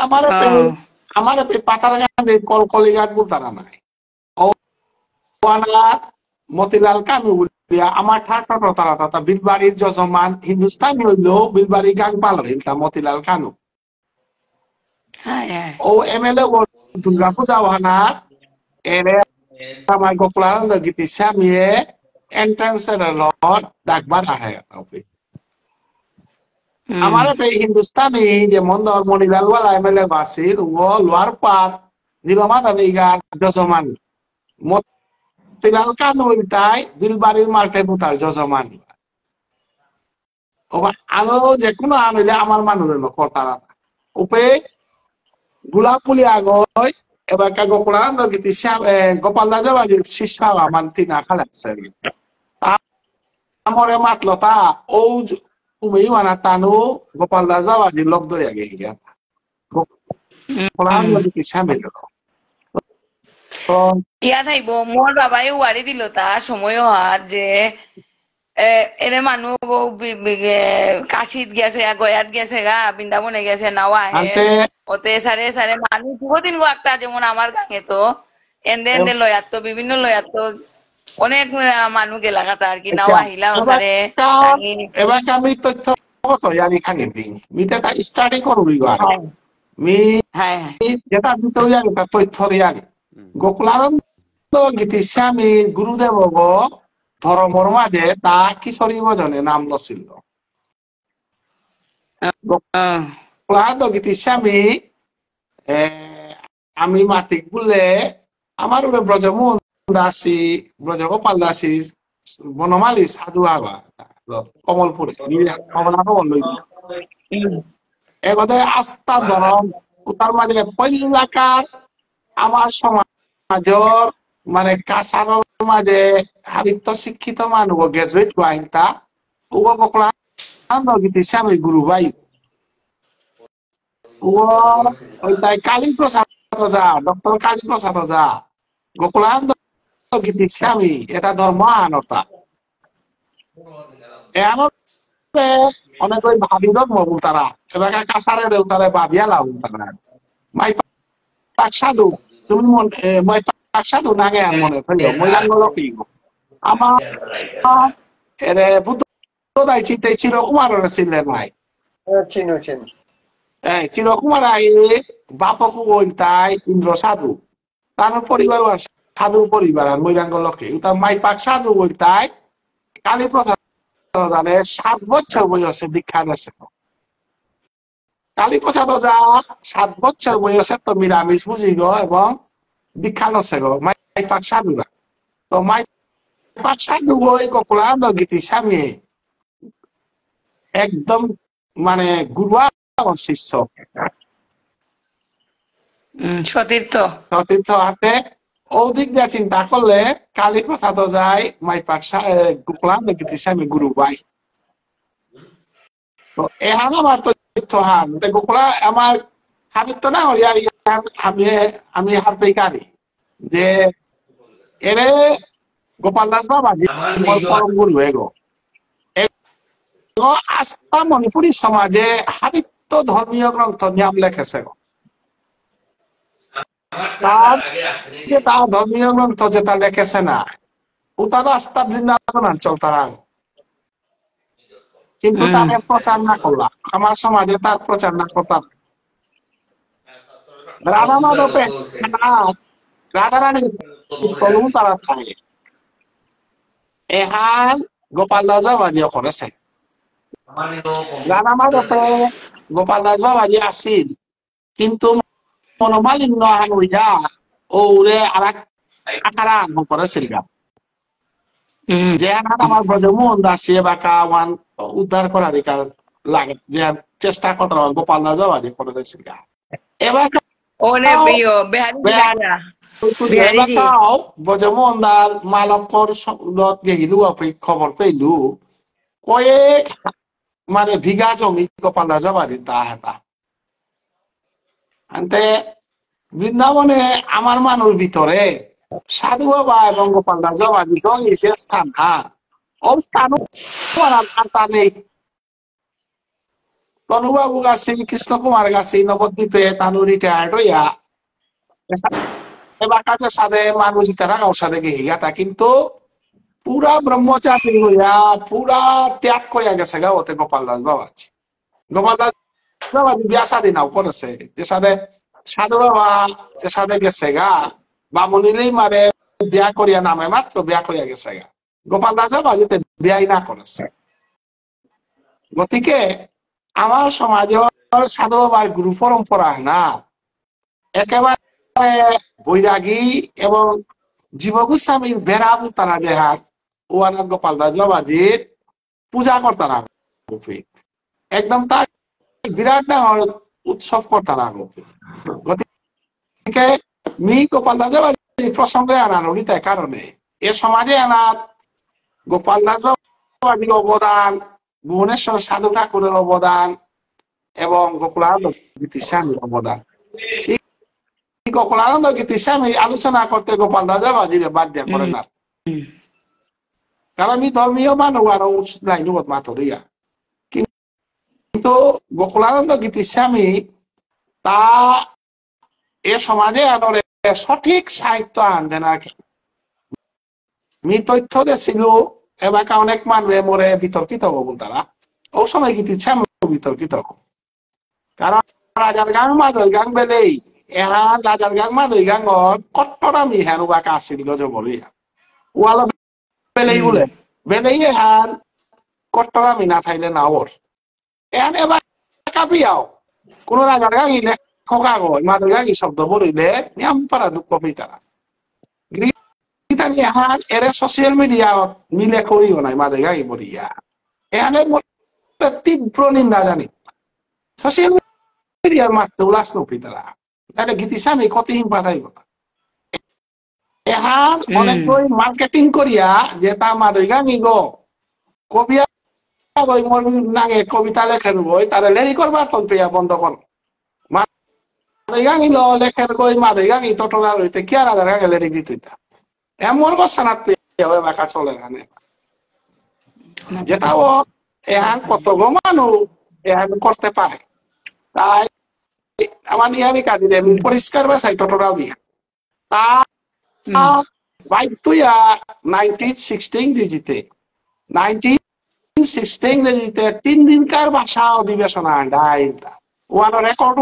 আমার পাতার গান্ধী কলকলিঘাট বলতারা নাই মতিলাল কানু বলিয়া আমার ঠাট্টা তারা বিলবাড়ির যজমান হিন্দুস্তানি হইল বিলবাড়ি গাং পালন হিলতা মতিলাল কানু ও এমএলএ দুর্গা পূজা ওহানা এরে আমার গোকুলানন্দ গীতি স্বামীয়ে এন্ট্রান্সের লট ডাকবার আহে আমার হিন্দুস্তানি যেমন মনিলালওয়ালা এমএলএ বাসির ও লোয়ার পাত নীলমাধা বেগার যজমান মতিলাল কানু তাই বিলবাড়ির মাল্টে বুতার যজমান আলো যে কোনো আনলে আমার মানুষের কর্তারা উপে গোলাপুলি আগয় এবার গোকুলানন্দ গীতি গোপাল দাস বাবাজির শিষ্য আমার তিনা খালাচ্ছে আমরে মাতলো তা ও তুমি মানা তানু গোপাল দাস বাবাজির লোক ধরে আগে গিয়া গোকুলানন্দ গীতি স্বামী ইয়া থাইব মোর বাবাই ওয়ারি দিল তা সময় হাত যে এনে মানুহ কাশীত গেছে গয়াত গেছে গা বৃন্দাবনে গেছে নাও আহে ওতে সারে সারে মানুষ বহুদিন গো একটা যেমন আমার গাঙে তো এন্দে এন্দে লয়াত তো বিভিন্ন লয়াত তো অনেক মানুষ গেলা কাতা আর কি নাও আহিলা সারে এবার আমি তথ্য কত জানি খানি দিন মিটা স্টাডি করবি গো মি হ্যাঁ যেটা দিতে জানি তা তথ্য জানি গোকুলানন্দ গীতি স্বামী গুরুদেব ধর্মর মাঝে তা কিশোরী ভজনে নাম লছিল গোকুলানন্দ গীতি স্বামী আমি মাতিক বলে আমার ব্রজমোহন দাসী ব্রজগোপাল দাসী বনমালী সাধু আবা কমলপুরে কমলা কমল লইব এগোতে আস্থা ধরম তার মাঝে পৈলাকার আমার সমাজর মানে কাছাৰৰ মাঝে সাহিত্য শিক্ষিত মানুহ গ্রাজুয়েট আইনতা উগো বকলা গীতিছে আমি গুরু ভাই উগো ওই তাই কালী প্রসাদ ওজা ডক্টর কালী প্রসাদ ওজা গোকুলানন্দ গীতিছে আমি এটা ধর্ম আনতা অনেক ওই ভাবি ধর্ম তারা এবার কাছারে দেও তারা ভাবিয়া লাভ তারা মাই পাক সাধু তুমি মাই পাক সাধু নাগে মনে থাকলো মহিলাঙ্গল কি আমার এরে বুদ্ধ দাই চিতে চিরকুমার ছিলেন নাই চিনো চিনো চিরকুমার আই বাপকু বই তাই ইন্দ্র সাধু তার পরিবারও আছে সাধু পরিবার আর মহিলাঙ্গল কি তার মাই পাক সাধু বই তাই কালী প্রসাদ 7 বছর বয়সে দীক্ষা নিয়েছে কালী প্রসাদ ওঝা 7 বছর বয়সে তো নিরামিষ বুঝি গো এবং দীক্ষা নিয়েছে গো মাই পাক সাধুরা তো মাই পাক সাধু ওই গোকুলানন্দ গীতি স্বামী একদম মানে গুরুয়া শিষ্য সতীর্থ হাতে ওদিক দিয়ে চিন্তা করলে কালী প্রসাদ যায় মাই পাক গোকুলানন্দ গীতি স্বামী গুরু ভাই তো এহান আমার তথ্য হান গোকুলা আমার হাবিত তো না হলিয়া আমি হারপেকারি যে এরে গোপাল দাস বাবাজি পরম গুরু এগো আস্থা মণিপুরী সমাজে হাবিত্য ধর্মীয় গ্রন্থ নিয়ম লেখেছে তার ধর্মীয় গ্রন্থ যেটা লেখেছে না উতার আস্থা বৃন্দাবন অঞ্চল তারা কিন্তু তাকে প্রচার না করলাম আমার সমাজে তার প্রচার না করতাম রাধা মাধবে রাধারানী তারা থাকে এহান গোপাল দাস বাবাজি করেছে রাধা মাধবে গোপাল দাস বাবাজি আসিল কিন্তু মনোমালিন্য আন হইয়া ওরে আর আকারা আরম্ভ করেছিল যে আমার ব্রজমোহন দাসী বাঁকা ওয়ান উদ্ধার করার লাগে যে চেষ্টা করতে গোপাল দাস বাবাজি করে দিয়েছিল এবার ব্রজমোহন দাস মালকর গেহিলু খবর পেলু কয়েক মানে বিঘা জমি গোপাল দাস বাবাজি তা হেতা আনতে বৃন্দাবনে আমার মানুষ ভিতরে সাধু বাবা এবং গোপাল দাস বাবাজি যে স্থান ও স্থান নেই তনুবাবু গাছি কৃষ্ণ কুমার গাছি নবদ্বীপে তানু রিটায়ার্ড হইয়া এবার কাজের সাথে মানুষ তারা কারোর সাথে গিয়া কিন্তু পুরা ব্রহ্মচারী হইয়া পুরা ত্যাগ করিয়া গেছে গা ওতে গোপাল দাস বাবাজি বিয়া শাদী নাও করেছে যে সাথে সাধু বাবা যে সাথে গেছে গা বামুনিলেই মারে বিয়া করিয়া নামে মাত্র বিয়া করিয়া গেছে গা গোপাল দাস বাবাজিতে বিয়াই না করেছে গতিকে আমার সমাজের সাধু বাবার গুরু পরম্পরা না একেবারে বৈরাগী এবং জীব গোস্বামীর বেড়াব তারা দেহার ওয়ানাথ গোপাল দাস বাবাজির পূজা করতারা একদম তার বিরাট উৎসব করতারা গতিকে মি গোপাল দাস বাবাজি প্রসঙ্গে আনার তাই কারণে এ সমাজে আনার গোপাল দাস বাবাজির অবদান ভুবনেশ্বর সাধু ঠাকুরের অবদান এবং গোকুলানন্দ গীতি স্বামীর অবদান গোকুলানন্দ গীতি স্বামী আলোচনা করতে গোপাল দাস বাবাজির বাদ দিয়া করে না কারণ ধর্মীয় মানুষ আরো লাইন মাত্র দিয়া কিন্তু গোকুলানন্দ গীতি স্বামী তা এ সমাজে আনরে সঠিক সাহিত্য আনতে না মি তথ্য দিয়েছিল এবার অনেক মানুষ মরে বিতর্কিত হবো তারা ও সময় গীতি স্বামী বিতর্কিত কারণ রাজার গাং মাদল গাং বেলেই এহান রাজার গাং মাদই গাঙর কট্টরামি হেনু বাকা আসছিল গজবলিয়া ওয়াল বেলেই বলে বেলেই এহান কট্টরামি না থাইলে না ওর এহান এবার কাপিয়াও কোন রাজার গাঙি লেখক আগয় মাদল গাঙি শব্দ বলিলে নিয়ম পারা দুঃখ পেয়ে তারা জানি এখন এর সোশ্যাল মিডিয়া মিলে করিও নাই মাঝে গাই বলিয়া এখানে তীব্র নিন্দা জানি সোশ্যাল মিডিয়ার মারতে উল্লাস নপি তারা এটা গীতিস্বামী কত হিংপাতাই কথা এখন অনেকই মার্কেটিং করিয়া যে তা মাদই গাঙি গো কবিয়া ওই মোর নাগে কবিতা লেখেন বই তারা লেরি করবার তন্ত্রিয়া বন্ধ কর মাদই গাঙি লেখেন কই মাদই গাঙি টটলা রইতে কি আর আদার গাঙে লেরি দিতে এমন সানাত পেয়ে বাঁকা চলে এখানে যেটাও এখন কত গো মানুষ এখন করতে পারে তাই আমার নিহারি কাজে পরিষ্কার বাসাই টটরাও নিহা তা বাইক তুইয়া 1916 ডিজিতে 1916 ডিজিতে 3 দিনকার ভাষা অধিবেশন আন্ডাইতা ওয়ান রেকর্ড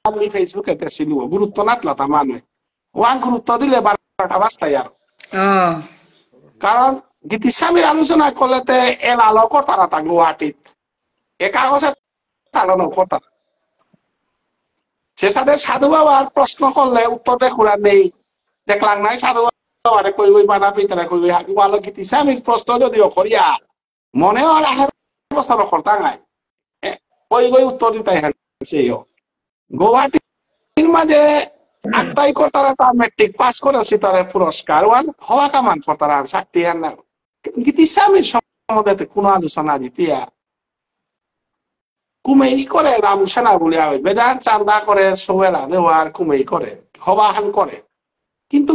আমি ফেসবুকে ছিল গুরুত্ব নাতলা তা মানে ওয়ান গুরুত্ব দিলে 12টা বাজতাই আর কারণ গীতিস্বামীর আলোচনা করলেতে এল আলো করতারা তা গুয়াহাটিত এ কাগজে তালানো করতারা সে সাথে সাধু বাবার প্রশ্ন করলে উত্তর দেখুরা নেই দেখলাম নাই সাধু বাবারে কই কই বানা পিতরা কই কই হাকি ভালো গীতিস্বামীর প্রশ্ন যদিও করিয়া মনে হয় আহের বছর করতা নাই কই কই উত্তর দিতাই হেও গুয়াহাটির মাঝে আটটাই করতারা তা মেট্রিক পাস করেছি তারে পুরস্কার ওয়ান হওয়া কামান করতারা চাকরি আর না গীতিস্বামীর সম্বন্ধে কোনো আলোচনা দিতিয়া কুমেই করে রাম সেনা বলিয়া হয় বেদান চান্দা করে সোয়েলা দেওয়ার কুমেই করে হবাহান করে কিন্তু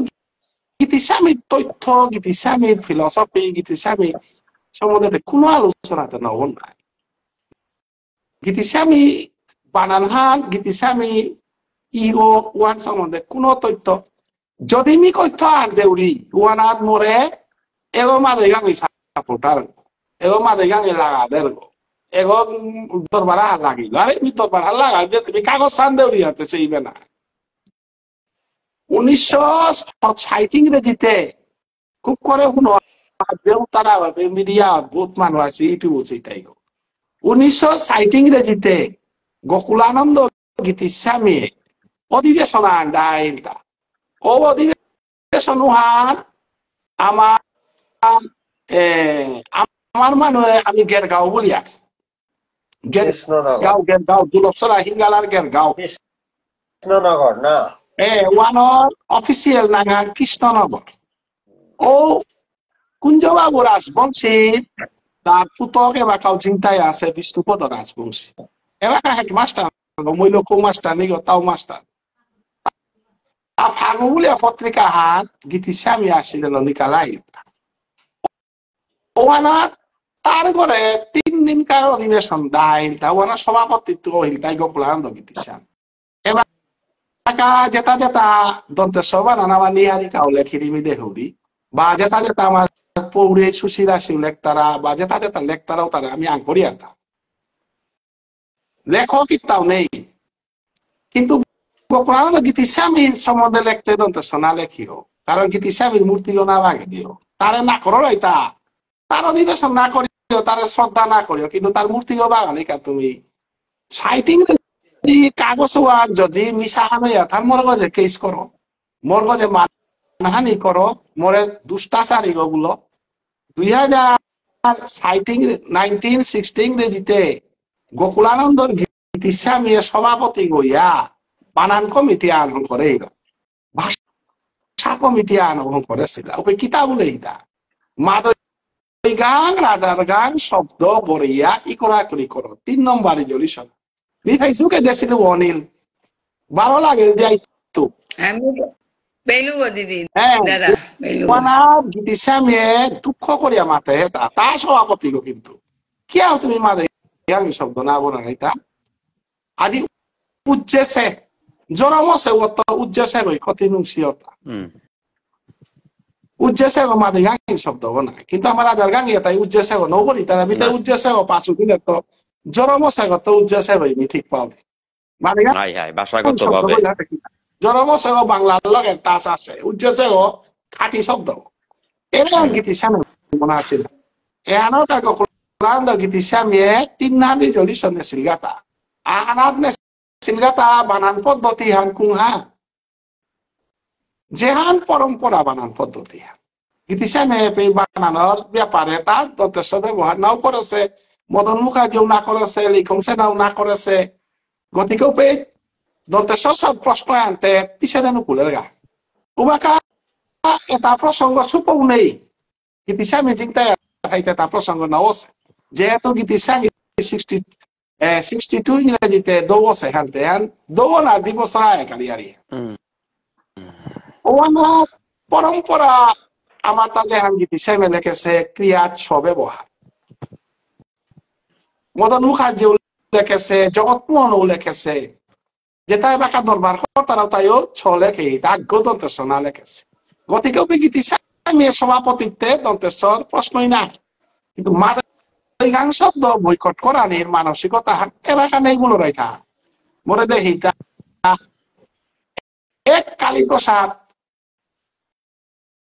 গীতিস্বামীর তথ্য গীতিস্বামীর ফিলসফি গীতিস্বামী সম্বন্ধে কোনো আলোচনাতে নব নাই গীতিস্বামী বানানহান গীতিস্বামী ইগো ওয়ান সম্বন্ধে কোনো তথ্য যদি মি তথ্য আর দেউরি ওয়ানাত মোরে এগো মাদে গাঙি সাপোর্টার এগো মাদে গাঙি লাগাদের এগো দরবার হার লাগিল আরে মি দরবার হার লাগাই দিয়ে তুমি কাগজ সান দেউরি হাতে সেইবে না 1960 ইংরেজিতে খুব করে শুনো তারা মিডিয়া বহুত মানুষ আছে ইউটিউব সেইটাই 1960 ইংরেজিতে গোকুলানন্দ গীতিস্বামী অধিবেশন আন্ডাইলতা ও অধিবেশন হার আমার মানুষ আমি গেরগাঁও বলিয়া গেরগাঁও দুলপসরা হিঙ্গালার গেরগাঁও কৃষ্ণনগর না ওয়ানর অফিসিয়াল নাগা কৃষ্ণনগর ও কুঞ্জবাবু রাজবংশী তার পুতক এলাকাও চিন্তায় আছে বিষ্ণুপদ রাজবংশী এলাকা হেডমাস্টার মৈলকৌ মাস্টার নিগ তাও মাস্টার ফাগু বলিয়া পত্রিকা হাত গীতিস্বামী আসিলেন নিকালাই ওয়ানার তার ঘরে 3 দিনকার অধিবেশন দাইল তা ওয়ানার সভাপতিত্ব হইল তাই গোকুলানন্দ গীতিস্বামী এবার যেটা যেটা দন্তেশ্বর বানান আমার নিহারিকাও লেখিরিমি দেহুরি বা যেটা যেটা আমার পৌরে সুশীলা সিং লেখতারা বা যেটা যেটা লেখতারাও তারা আমি আঙ্করি আনতাম লেখক ইত্যাও নেই কিন্তু গোকুলানন্দ গীতিস্বামীর সম্বন্ধে লিখতে দন্তেশ্বর না লেখিও কারণ গীতিস্বামীর মূর্তি না লাগে দিও তারে না করো তা তার অধিবেশন না করিও তার শ্রদ্ধা না করিও কিন্তু তার মূর্তিও বাগানিকা তুমি সাইটিং কাগজ যদি মিশা হানাইয়া তার মরগজে কেস করো মরগজে মানহানি করো মরে দুষ্টাচারী গুলো 1916 ইংরেজিতে গোকুলানন্দর গীতিস্বামী সভাপতি গইয়া বানান কমিটি আহ্বান করে ভাষা কমিটি আহ্বান করেছিল ওই কিতাব বলে ইতা মাদই গান রাজার গান শব্দ বরিয়া ইকরা করি করো 3 নম্বর রেজলিউশন ফেসবুকে দিয়েছিল অনিল ভালো লাগে যাইতো আমি পেলু গো দিদি দাদা পেলু গীতিস্বামী দুঃখ করিয়া মাতে তা সভাপতি গো কিন্তু কি তুমি মাদে গাঙ্গি শব্দ না বলে নাই তা আদি উজ্জেসে জনমসে অত উজ্জেসে গই ক্ষতি নুংসিয়তা উজ্জেসে গো মাদে গাঙ্গি শব্দ না কিন্তু আমার আদার গাঙ্গি তাই উজ্জেসে গো নবলি তারা মিতে উজ্জেসে গো পাঁচু দিলে তো জনমসে গত উজ্জেসে গই মি ঠিক পাবে মানে ভাষাগত ভাবে জনমসে গো বাংলার লগে টাচ আছে উজ্জেসে গো খাঁটি শব্দ এরা গীতিস্বামী মনে আছিল এহানো তা গোকুলানন্দ গীতিস্বামী 3 নাম রেজলিউশন সিলগাতা আহানাত নে সিলগাতা বানান পদ্ধতি হান কুহা যেহান পরম্পরা বানান পদ্ধতি গীতিসামে এই বানানোর ব্যাপারে তার যথেষ্ট ব্যবহার নাও করেছে, মদন মুখার্জিও না করেছে, লিখুন সেনাও না করেছে, গতিকেও পেয়ে দন্তেশ্ব সব প্রশ্ন আনতে পিছিয়ে দেন কুলের গা উবাকা এটা প্রসঙ্গ সুপও নেই গীতিসামে জিংটা খাইতে তা প্রসঙ্গ নাও আছে যেহেতু গীতিসামে 62 ইংরেজিতে দৌ আছে হানতে হান দৌ না দিবসরা একালিয়ারি ও আমার পরম্পরা আমার তা যেহান গীতিসামে লিখেছে ক্রিয়া স্বব্যবহার, মদন মুখার্জিও লিখেছে, জগৎমোহনও লিখেছে, যেটা এবার দরবার কর্তারাও তাইও ছ লেখে আজ্ঞ দন্তেশ্বর না লিখেছে। গতিকে গীতিসামে সভাপতিত্বে দন্তেশ্বর প্রশ্নই নাই, কিন্তু মাঝাং শব্দ বৈকট করানির মানসিকতা এলাকা নেই বলে রাইতা মনে দেহিতা এক কালীপ্রসাদ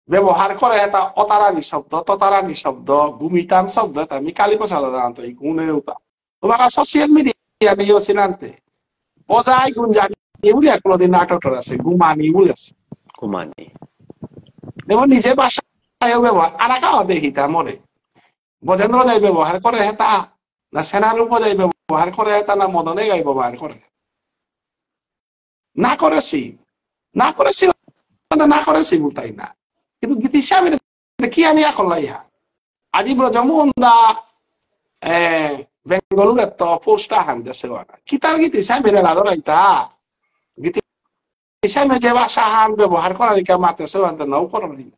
ব্যবহার করে এটা অতারানি শব্দ, ততারানি শব্দ, ভূমিতান শব্দ, আমি কালীপ্রসাদ জানতো এই গুণে উতা তোমাকে সোশিয়াল মিডিয়া নিয়েও চিনান্তে অজাই গুঞ্জানি এগুলি কোনদিন নাটকের আছে গুমানি বলে আছে কুমানি যেমন নিজে বাসায় ব্যবহার আর একা দেখিতা মনে বজেন্দ্র যাই ব্যবহার করে হেতা না সেনারূপ যাই ব্যবহার করে হেতা না মদনে গাই ব্যবহার করে না করেছি না করেছি না করেছি বুতাই না, কিন্তু গীতিসামে কি আনি আকল্লা ইহা আজি ব্রজমোহন দা বেঙ্গলুর এত পোস্টা হান দেশে কিতার গীতিসামে লাদরাইতা গীতিসামে যে ভাষা হান ব্যবহার করার কে মাতেছে নাও করি না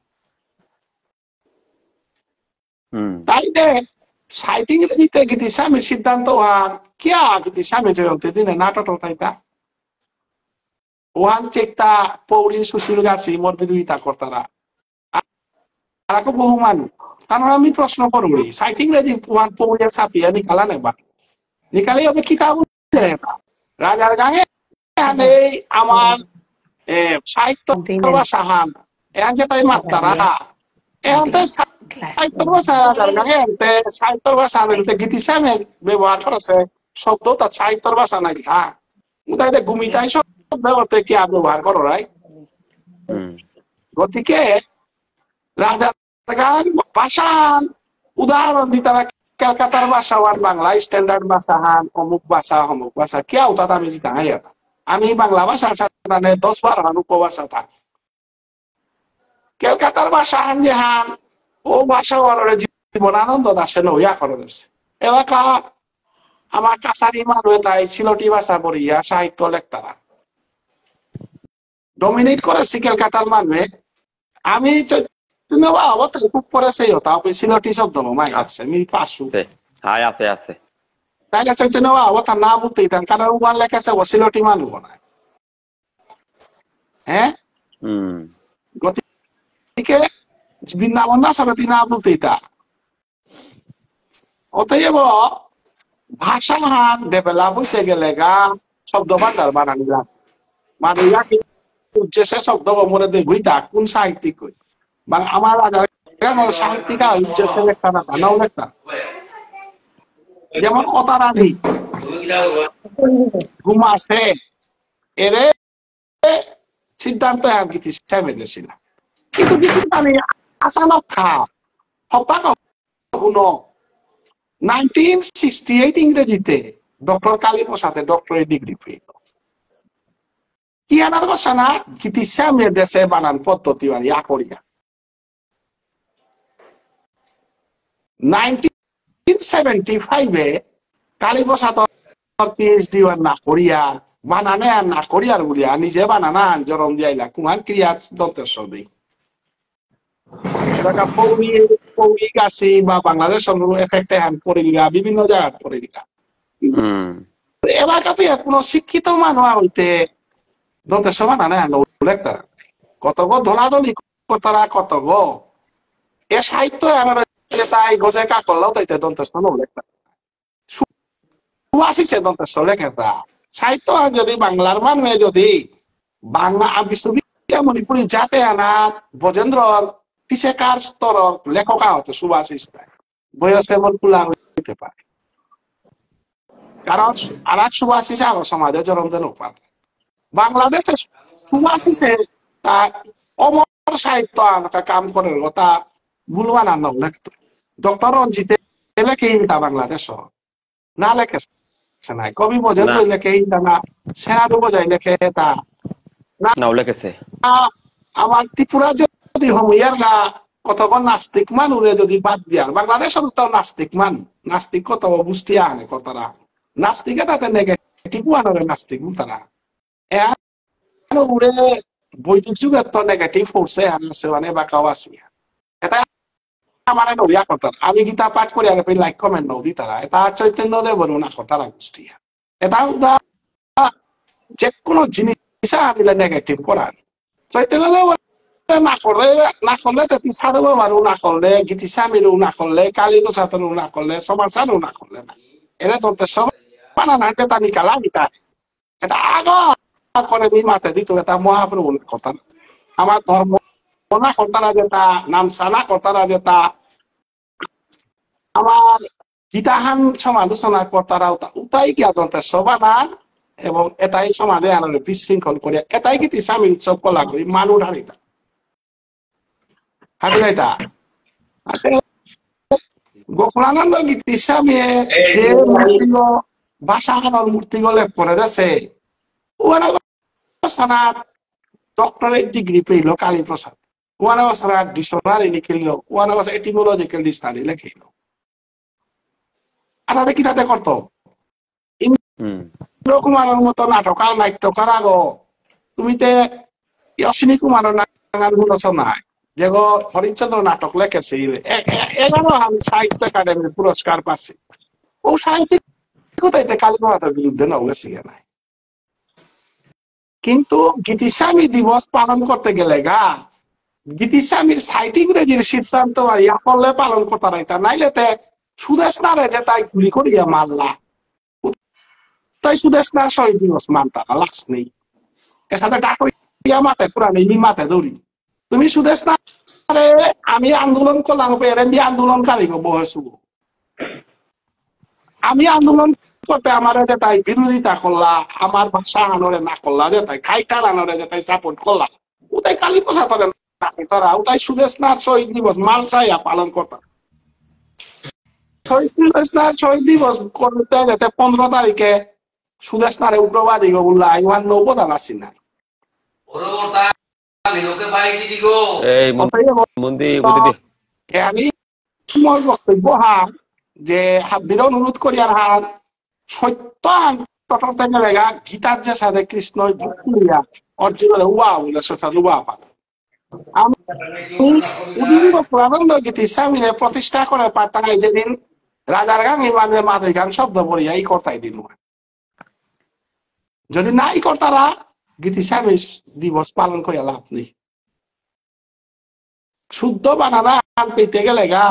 তাই দে সাইটিং দিতে গীতিসামে সিদ্ধান্ত হান কিয়া গীতিসামে জয়ন্তী দিনে নাটক তাইতা ওহান চেকটা পৌরী সুশীল গাছি মোর বিরোধিতা করতারা আর বহু মানুষ কারণ আমি প্রশ্ন করবি সাইটিং রে ওহান পৌরিয়া ছাপিয়া নিকালা নেবা নিকালে হবে কিতাব রাজার গাঙে আমার সাহিত্য ভাষা হান এখন যে তাই মাত্তারা এখন সাহিত্য ভাষা রাজার গাঙে আনতে সাহিত্য ভাষা আনতে গীতিসামে ব্যবহার করেছে শব্দ তার সাহিত্য ভাষা নাই থা তাই ঘুমিটাই শব্দ কি আর ব্যবহার করো রাই গতিকে রাজার গান ভাষা উদাহরণ দি তারা ক্যালকাতার ভাষা আর বাংলা স্ট্যান্ডার্ড ভাষা হান অমুক ভাষা কেউ তাতে আমি জিতা আমি বাংলা ভাষা সাথে 10-12 হান উপভাষা থাক ক্যালকাতার ভাষা হান যে হান ও ভাষা জীবনানন্দ দাসে নইয়া করে দিচ্ছে এলাকা আমার কাছারি মানুষ তাই সিলটি ভাষা পড়িয়া সাহিত্য লেখতারা ডমিনেট করেছি ক্যালকাতার মানুষে আমি খুব পড়েছে সিলটি শব্দ মাই আছে আমি পাশু আছে আছে তাইলে চৈতন্য বাবা না বুঝতেই কারণ উবার লেখেছে ও সিলটি মানুষ না হ্যাঁ গতিকে বৃন্দাবন না সারতি না বুঝতেই তা অতএব ভাষা হান ডেভেলপ হইতে গেলে গা শব্দ ভান্ডার বানানিলাম মানুষরা উদ্দেশ্যে শব্দ মনে দেখুইতা কোন সাহিত্যিক কই বা আমার সাহিত্যিকা উদ্দেশ্যে লেখা না নাও লেখা যেমন অতারাধি ঘুম আছে এরে সিদ্ধান্ত গীতিসামে দিয়েছিল কিন্তু গীতিসামে আচানক খা হপাক শুনো 1968 ইংরেজিতে ডক্টর কালীপ্রসাদে ডক্টরেট ডিগ্রি পেয়ে কি আনার কথা না গীতিসামে দেশে বানান পদ্ধতি ইয়া করিয়া 1975 কালীপ্রসাদ পিএইচডি না করিয়া বানানে আর না করিয়ার বলিয়া নিজে বানানা জরম দিয়াইলা কুমার ক্রিয়া দন্তেশ্বর দেই পৌরি গাছি বা বাংলাদেশ এফেক্টে হান পরিলিগা বিভিন্ন জায়গায় পরিলিগা এবার কোন শিক্ষিত মানুষ হইতে দন্তেশ্বর বানানে লেখতার কত গো ধলাধলি করতারা কত গো এ সাহিত্য তাই গজে কা করলেও তাইতে দন্তেশ্বর লেখতার সুবাসিসে দন্তেশ্বর লেখা সাহিত্য যদি বাংলার মানুষে যদি বাংলা বিশ্ববিদ্যালয় মণিপুরী যাতে আনা বজেন্দ্র পিছে কার স্তর লেখকা হতো সুবাসিস বয়সে মন খোলা হইতে পারে কারণ আর এক সুবাসিস আরো সমাজে জরমদেন উপাত বাংলাদেশে সুবাসিসে অমর সাহিত্য কাম করে কথা ভুলবান আর নাও লেখতো ডক্টর রঞ্জিতে লেখে ইনতা বাংলাদেশ না লেখেছে নাই কবি বোঝেন না তো লেখে ইনতা না সেনাদু বোঝাই লেখে তা না নাও লেখেছে। আমার ত্রিপুরা যদি হমিয়ার গা কতক্ষণ নাস্তিক মানুরে যদি বাদ দিয়ার বাংলাদেশের তো নাস্তিক মান নাস্তিক কত গোষ্ঠী আনে কতরা নাস্তিকে তাতে নেগেটিভ আনরে নাস্তিক তারা উড়ে বৈদিক যুগের তো নেগেটিভ ফোর্সে আছে মানে বা কাও আছে এটা আমার নড়িয়া করতার আমি গীতা পাঠ করি আগে লাইক কমেন্ট নৌ দি তারা এটা চৈতন্য দেব না করতারা গোষ্ঠী এটা যে কোনো জিনিস আনিলে নেগেটিভ করার চৈতন্য দেব না করলে তেতি সাধু বাবারও না করলে গীতি স্বামীরও না করলে কালী প্রসাদেরও না করলে সমাচারও না করলে না এরা তো সব বানানা এটা নিকালা গীতা এটা আগর করে মাতে দিত এটা মহাপ্রভুর কথা আমার ধর্ম না করতারা যেটা নামসা না করতারা যেটা আমার গীতাহান সমালোচনা করতারা উতাই জ্ঞাতন্তে সবানার এবং এটাই সমাজে আনার বিশৃঙ্খল করে এটাই গীতি স্বামী উৎসব কলা করি মানুষ হারিতা হাবিলাইতা গোকুলানন্দ গীতি স্বামী যে মূর্তি ভাষা মূর্তি গলে করে যাচ্ছে ওরা ডক্টরেট ডিগ্রি পেল কালী প্রসাদ ওয়ান বছর ডিকশনারি লিখিল ওয়ান বছর এটিমোলজিক্যাল ডিকশনারি লিখিল আর তাদের কি তাতে করতো ইন্দ্র কুমারের মতো নাটকার নাট্যকার আগো তুমি তে অশ্বিনী কুমারের নাগান গুলোছ নাই যে হরিশ্চন্দ্র নাটক লেখেছে 11 সাহিত্য একাডেমির পুরস্কার পাচ্ছে ও সাহিত্যিক কোথায় কালী প্রসাদের বিরুদ্ধে না বলেছে নাই কিন্তু গীতিস্বামী দিবস পালন করতে গেলে গা গীতিস্বামীর সাইটিং রেজির সিদ্ধান্ত ইয়া করলে পালন করতে রাইতা নাইলে তে সুদেশ নারে যে তাই গুলি করিয়া মারলা তাই সুদেশ না শহীদ দিবস মানতা না লাক্স নেই এর সাথে ডাকরিয়া মাতে পুরানি মাতে দৌড়ি তুমি সুদেশ না আমি আন্দোলন করলাম এরএমবি আন্দোলনকারী বয়স আমি আন্দোলন করতে আমার যেটাই বিরোধিতা করলা আমার ভাষা আনরে না করলা যেটাই খাইটার আনরে যেটাই সাপোর্ট করলা ওটাই কালী প্রসাদ তারা ওটাই সুদেশ না শহীদ দিবস মালসাইয়া পালন করতাম শহীদ দিবস করতে যেতে 15 তারিখে সুদেশ নারে উগ্রবাদী বললা ইহান নৌবদান আসি না আমি তোমার বক্তব্য হার যে হাবির অনুরোধ করি আর হার সত্য তটতে গেলে গীতার যে সাথে কৃষ্ণ অর্জুনের উয়া বলে উবা পান আমি পুরানন্দ গীতি স্বামীরে প্রতিষ্ঠা করে পারতাম যেদিন রাজার গান মানে মাদের গান শব্দ বলিয়া এই কর্তাই দিন যদি নাই কর্তারা গীতি স্বামী দিবস পালন করিয়া লাভ নেই শুদ্ধ বানানা পেতে গেলে গা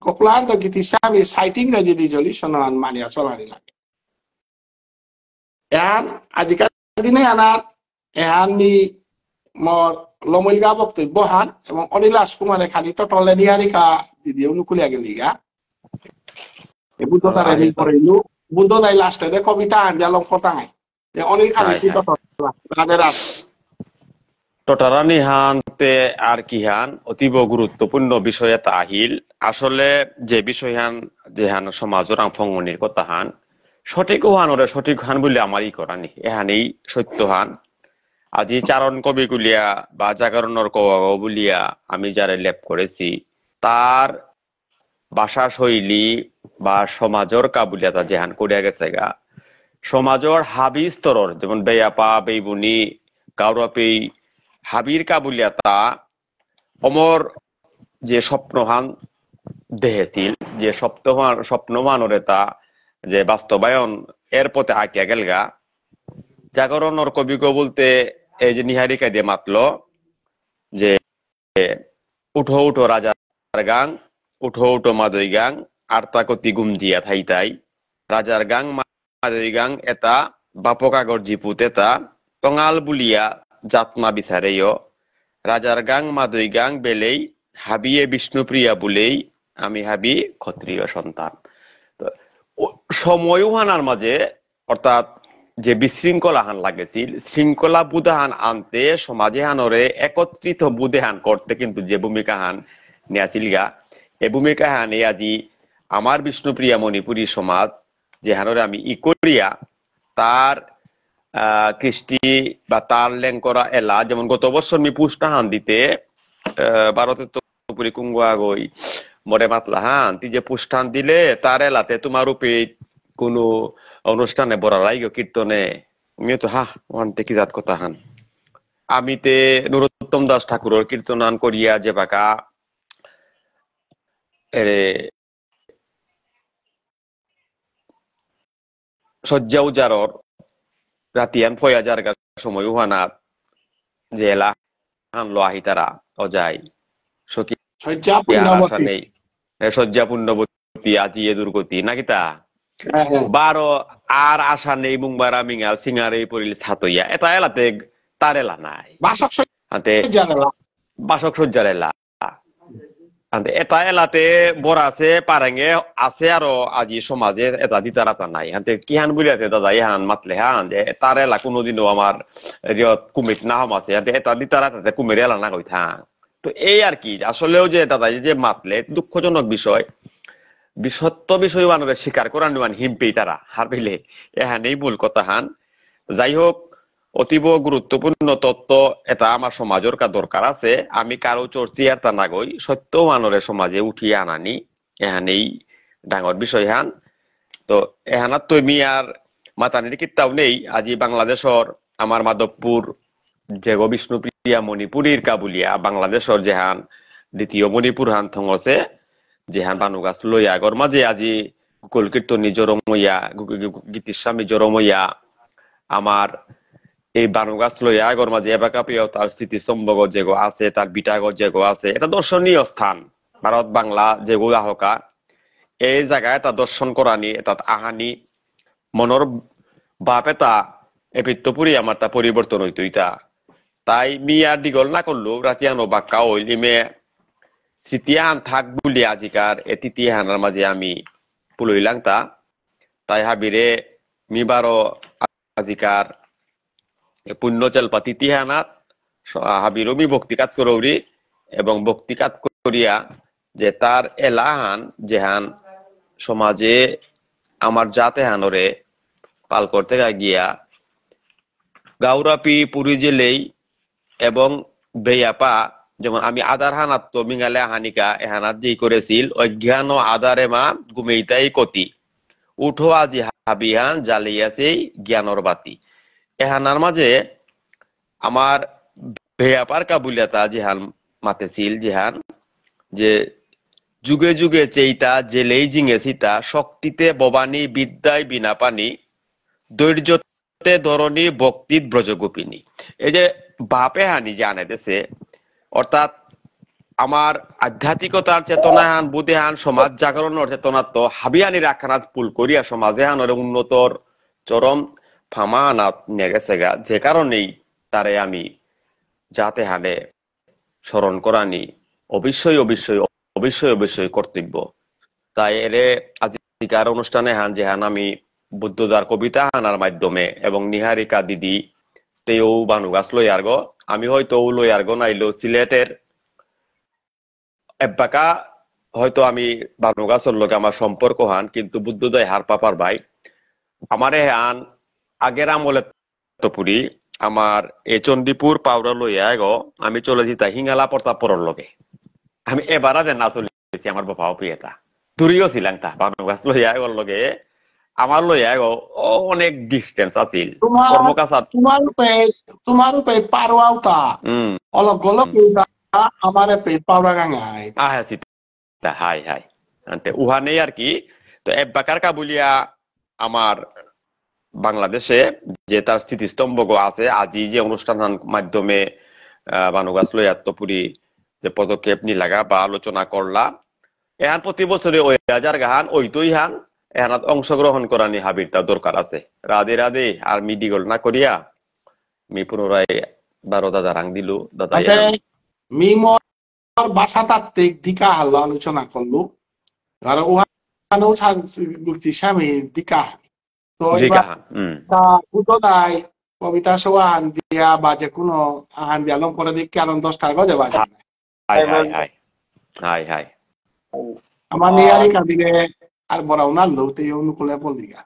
কোকলান্ত গীতি স্বামী সাইটিং রেজি রিজলিউশন মানিয়া চলানি লাগে এহান আজিকাল দিনে আনার এহানি মর লমইলগা বক্তব্য হান এবং অনিলাস কুমারে খালি টটলে নিহারিকা দিদি অনুকূলিয়া গেলি গা বুদ্ধ তারা নি করিলু বুদ্ধ তাই লাস্টে কবিতা আঞ্জালম কথায় যে অনিল খালি কি রাজের টটারানি হানতে আর কি হান অতীব গুরুত্বপূর্ণ বিষয় এটা আহিল আসলে যে বিষয় হান যে হান সমাজের আংফংমনির কথা হান সঠিক হান ওরে সঠিক হান বলে আমারই করানি এহানেই সত্য হান আজি চারণ কবি গুলিয়া বা জাগরণর কওয়া বলিয়া আমি যারা লেপ করেছি তার ভাষা শৈলী বা সমাজের কাবুলিয়াতা যেহান করিয়া গেছে গা সমাজের হাবি স্তরর যেমন বেয়াপা বেইবুনি গাউরপেই হাবির কাবুলিয়াতা অমর যে স্বপ্নহান দেহেছিল যে স্বপ্নমানরে তা যে বাস্তবায়ন এর পথে আঁকিয়া গেলগা জাগরণর কবিগ বলতে এই যে নিহারিকা দিয়ে মাতলো যে উঠো উঠো রাজার গাং উঠো উঠো মাদই গাং আর্তাকতি গুমজিয়া থাইতাই রাজার গাং মাদই গাং এটা বাপকাগর জিপুত এটা টঙাল বুলিয়া জাতমা বিচারেও রাজার গাং মাদই গাং বেলেই হাবিয়ে বিষ্ণুপ্রিয়া বলেই আমি হাবি ক্ষত্রিয় সন্তান সময় হানার মাঝে অর্থাৎ যে বিশৃঙ্খলা হান লাগেছিল শৃঙ্খলা বুধাহান আনতে সমাজে হানরে একত্রিত বুধেহান করতে কিন্তু যে ভূমিকা হান নেয়াছিলগা এ ভূমিকা হানে আজি আমার বিষ্ণুপ্রিয়া মণিপুরী সমাজ যে হানরে আমি ই করিয়া তার কৃষ্টি বা তার লেঙ্করা এলা যেমন গত বছর আমি পুষ্টাহান দিতে ভারতের তো পুরি কুঙ্গুয়া গই মরে মাতলা হান তুই যে পুষ্টান দিলে তার এলাতে তোমার রূপে কোনো অনুষ্ঠানে বড়াই কীর্তনে আমি তো ওখান থেকে জাত কথা হান আমি তে নরোত্তম দাস ঠাকুরের কীর্তনান করিয়া যে বাকা এরে শয্যা উজারর রাতিয়ান ফয়াজার সময় উহানাত যে এলা হানলো আহি তারা অজাই সখী আশা নেই শয্যা পুণ্যবতী আজি এ দুর্গতি নাকি তা বারো আর আশা নেই মুংবারা মিঙাল সিঙ্গার এই পরিল ছাতইয়া এটা এলাতে তার এলা নাই বাসক সজ্জার এলা এটা এলাতে বড় আছে পারেঙ্গে আছে আরো আজি সমাজে এটা দিতারাতা নাই হাতে কি হান বলি আছে দাদা ইহান মাতলে হান যে তার এলা কোনোদিনও আমার কুমির না হম আছে এটা দিতারাতাতে কুমির এলা না কই থাক তো এই আর কি আসলেও যে দাদা যে মাতলে দুঃখজনক বিষয় সত্য বিষয় মানুষের স্বীকার করার নিবান হিমপেই তারা হার পেলে এহানেই মূল কথা হান যাই হোক অতীব গুরুত্বপূর্ণ তত্ত্ব এটা আমার সমাজের কা দরকার আছে আমি কারো চর্চি আর তা না গই সত্য মানুষের সমাজে উঠিয়ে আনানি এহানেই ডাঙর বিষয় হান তো এহানাত তুমি আর মাতানির কিতাও নেই আজি বাংলাদেশর আমার মাধবপুর যে বিষ্ণুপ্রিয়া মণিপুরীর কাবুলিয়া বাংলাদেশর যেহান দ্বিতীয় মণিপুর হান থংছে যেহান বানুগাছ লইয়া আগর মাঝে আজি গোকুল কীর্তনী জরমইয়া গীতিস্বামী জরমইয়া আমার এই বানুগাছ লইয়া আগর মাঝে এবাকা পেয়েও তার স্মৃতিস্তম্ভগ যেগো আছে তার বিটাগত যেগো আছে এটা দর্শনীয় স্থান ভারত বাংলা যেগো আহকা এই জায়গায় এটা দর্শন করানি এটা আহানি মনের বাপ এটা এপিত্তপুরি আমার তা পরিবর্তন হইতো ইটা তাই মিয়ার দিগল না করলো রাতিয়ানো বাক্কা ওইলিমে স্মৃতিয়ান থাক বলি আজিকার এতিহানার মাঝে আমি পুলইলাং তাই হাবিরে মিবারো আজিকার পুণ্যচল্পা তিথিহানাত হাবিরও মি ভক্তিকাত করৌরি এবং ভক্তিকাত করিয়া যে তার এলাহান যেহান সমাজে আমার জাতে হানরে পাল করতে গিয়া গাউরাপি পুরী জেলেই এবং বেয়াপা যেমন আমি আদার হানাত তো মিঙালে হানিকা এহানাত যেই করেছিল অজ্ঞান ও আদারে মা ঘুমেইতাই কতি উঠো আজি হাবিহান জ্বালিয়াছেই জ্ঞানর বাতি এহানার মাঝে আমার বেয়াপার কাবুলিয়াতা যেহান মাতেছিল যেহান যে যুগে যুগে চেইতা জেলেই জিঙে সীতা শক্তিতে ববানী বিদ্যায় বিনা পানি ধৈর্যতে ধরণী ভক্তিত ব্রজগোপিনী এই যে বাপে হানি যে আনাইতেছে অর্থাৎ আমার আধ্যাত্মিকতার চেতনা হান বুধে হান সমাজ জাগরণের চেতনা তো হাবিয়ানির আখানাত পুল করিয়া সমাজে হানের উন্নতর চরম ফামা আনাত নিয়ে গেছে গা যে কারণেই তারে আমি যাতে হানে স্মরণ করানি অবশ্যই অবশ্যই অবশ্যই অবশ্যই কর্তব্য তাই এরে আজিকার অনুষ্ঠানে হান যে হান আমি বুদ্ধদার কবিতা হানার মাধ্যমে এবং নিহারিকা দিদি তেও বানুগাছ লই আর্গ আমি হয়তো লই আর্গ নাইলো সিলেটের এবাকা হয়তো আমি বানুগাছর লগে আমার সম্পর্ক হান কিন্তু বুদ্ধদয় হার পাপার ভাই আমার হান আগের আমলে তপুরি আমার এই চণ্ডীপুর পাউডার লইয়া গো আমি চলে যেতা হিঙ্গালা প্রতাপপুরের লগে আমি এবার যে না চলেছি আমার বাবাও প্রিয়তা দূরিও ছিলাম তা বানুগাছ লইয়া গর লগে আমার লইয়া গো অনেক ডিস্টেন্স আছিল কর্মকাছাত তোমার উপে পারওয়াওতা অলক গলক আমার পে পাওড়া গাঙ্গাই আচ্ছা হাই হাই আনতে উহা নেই আর কি তো এবাকার কাবুলিয়া আমার বাংলাদেশে যে তার স্মৃতিস্তম্ভ আছে আজি যে অনুষ্ঠান মাধ্যমে বানুগাছ লইয়া তপুরি যে পদক্ষেপ নিলাগা বা আলোচনা করলা এহান প্রতি বছরে ওই হাজার গাহান ওইটই হান এহানাত অংশগ্রহণ করানি হাবিরটা দরকার আছে রাধে রাধে আর মি ডিগল না করিয়া মি পুনরায় 12 দাদা রাং দিলু দাদা মি মোর ভাষাতাত্ত্বিক দিকা হাল আলোচনা করলু আর ওহানো গুক্তি স্বামী দিকা তো বুদ্ধদাই কবিতা সোয়ান দিয়া বা যে কোনো আহান বিয়ালম করে দিক কারণ 10টার গজে বাজে হাই হাই আমার নিয়ারি কাদিরে আর বড়াও না লোতে অনুকূলে বলিগা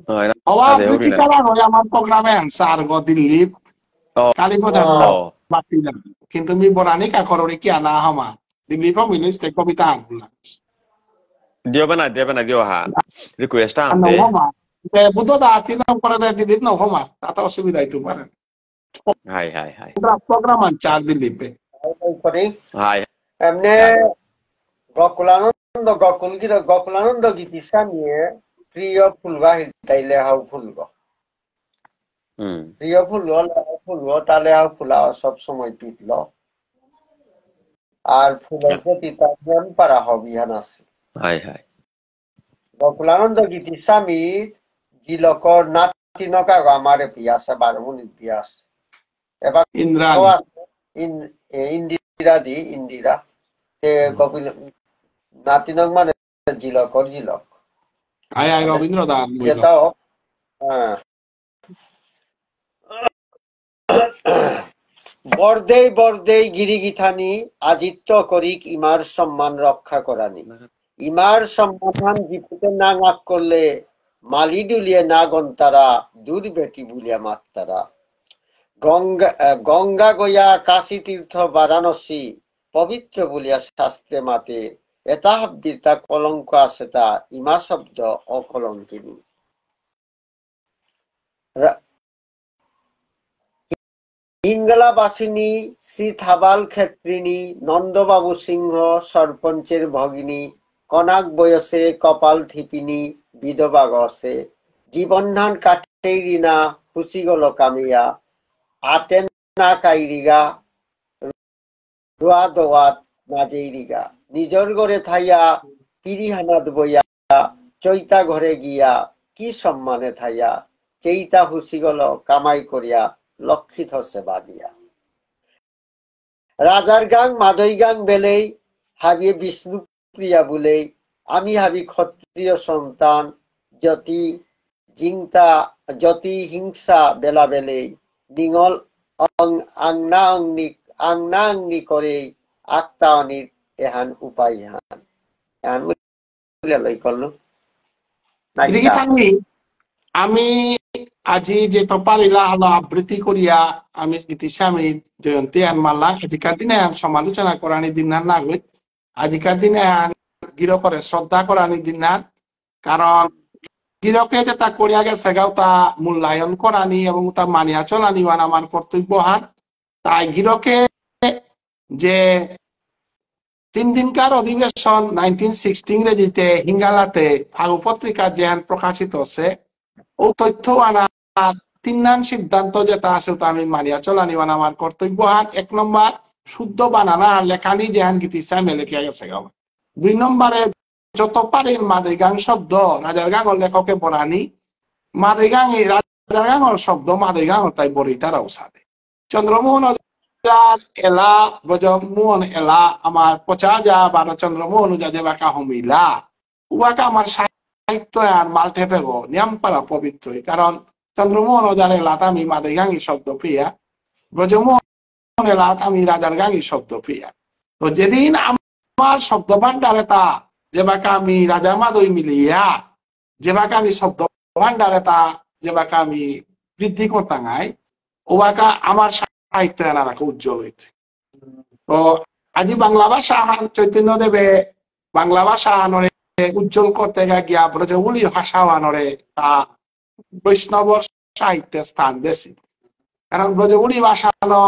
হয় না অবা আদে আবৃত্তি হরিনা করা হয় আমার প্রোগ্রামে আনসার গ দিল্লি ও কালীপদ ও বাতি না কিন্তু মি বরানি কা কররে কি আনা হামা দিল্লি ফ্রম ভিলেজ তে কবিতা আনলা দিও না দিও হা রিকোয়েস্ট আনো আনতে হামা তে বুদ্ধ দা তিন করে দে দিল্লি ন হামা তাতে অসুবিধা হইতো পারে হাই হাই হাই প্রোগ্রাম আনসার দিল্লি পে করি হাই এমনি হাই গকুলানন্দ গীতি স্বামীয়ে প্রিয় ফুলবা হিলতাইলে হাও ফুলব প্রিয় ফুলব তালে হাও ফুলা সব সময় পিতল আর ফুলের প্রতি তার মন পারা হবিহান আছে হাই হাই গকুলানন্দ গীতি স্বামীর জিলকর নাতি নকা আমারে পিয়াসে 12 মিনিট পিয়াস এবার ইন্দ্রাণী ইন্দিরা তে কপিল নাতিনক মানে জিলকর আয় আয় রবীন্দ্র দা বইল যেটাও হ্যাঁ বরদেই গিরিগিথানি আজিত্য করিক ইমার সম্মান রক্ষা করানি ইমার সম্মান জিপুতে না নাক করলে মালি ডুলিয়ে না গন্তারা দূর বেটি বুলিয়া মাত্তারা গঙ্গা গয়া কাশী তীর্থ বারাণসী পবিত্র বলিয়া শাস্ত্রে মাতে এটা হাব্বিতা কলঙ্ক আছে তা ইমা শব্দ অকলঙ্কিনী হিঙ্গলাবাসিনী শ্রী থাবাল ক্ষেত্রিনী নন্দবাবু সিংহ সরপঞ্চের ভগিনী কনাক বয়সে কপাল থিপিনী বিধবা গসে জীবনধান কাটেই রিনা খুশি গল কামিয়া আতে না কাইরিগা রোয়া দোয়াত মাজেইরিগা নিজর ঘরে থাইয়া পিরিহানাত বইয়া চৈতা ঘরে গিয়া কি সম্মানে থাইয়া চেইতা হুসি গল কামাই করিয়া লক্ষিত সেবা দিয়া রাজার গাং মাদই গাং বেলেই হাবিয়ে বিষ্ণু প্রিয়া বলেই আমি হাবি ক্ষত্রিয় সন্তান যতি হিংসা বেলা বেলেই নিঙল আংনা অঙ্গি করে আক্তা অনির এহান উপায় হান এহান লই করলো আমি আজি যে পারিলা হলো আবৃত্তি করিয়া আমি গীতিস্বামী জয়ন্তী আন মাল্লা আজিকার দিনে আন সমালোচনা করানি দিনার না হই আজিকার দিনে আন গিরকরে শ্রদ্ধা করানি দিনার কারণ গিরকে যে তা করিয়া গেছে গাও তা মূল্যায়ন করানি এবং তা মানিয়া চলানি ওয়ান আমার কর্তব্য হান তাই গিরকে যে 3 দিনকার অধিবেশন 1916 ইংরেজিতে হিঙ্গালাতে ফাগু পত্রিকা যেহান প্রকাশিত হচ্ছে ও তথ্য আনা 3 নান সিদ্ধান্ত যেটা আছে তা আমি মানিয়া চলানি ওয়ান আমার কর্তব্য হান 1 নম্বর শুদ্ধ বানানা লেখানি যেহান গীতিস্বামী লেখিয়া গেছে গাও 2 নম্বরে যত পারে মাদৈগাং শব্দ রাজার গাঙর লেখকে বরানি মাদৈগাং এই রাজার গাঙর শব্দ মাদৈগাং তাই বরি তারাও সাথে চন্দ্রমোহন এলা ব্রজমোহন এলা আমার পচা যা বারো চন্দ্রমোহন যে বাঁকা হমিলা উবাকা আমার সাহিত্য আর মালটে পেব নিয়ম পারা পবিত্র কারণ চন্দ্রমোহন ওজার এলাত আমি মাদৈগাঙ্গি শব্দ প্রিয়া ব্রজমোহন এলাত আমি রাজার গাঙ্গি শব্দ প্রিয়া তো যেদিন আমার শব্দ ভান্ডারে তা যে বাঁকা আমি রাজা মাদই মিলিয়া যে বাঁকা আমি শব্দ ভান্ডারে তা যে বাঁকা আমি বৃদ্ধি করতাঙ্গাই ওবাকা আমার সাহিত্য এনারাকে উজ্জ্বল হইতে তো আজি বাংলা ভাষা চৈতন্য দেবে বাংলা ভাষা আনরে উজ্জ্বল করতে গিয়া ব্রজবুলি ভাষা আনরে তা বৈষ্ণবর সাহিত্যে স্থান বেশি কারণ ব্রজবুলি ভাষা লো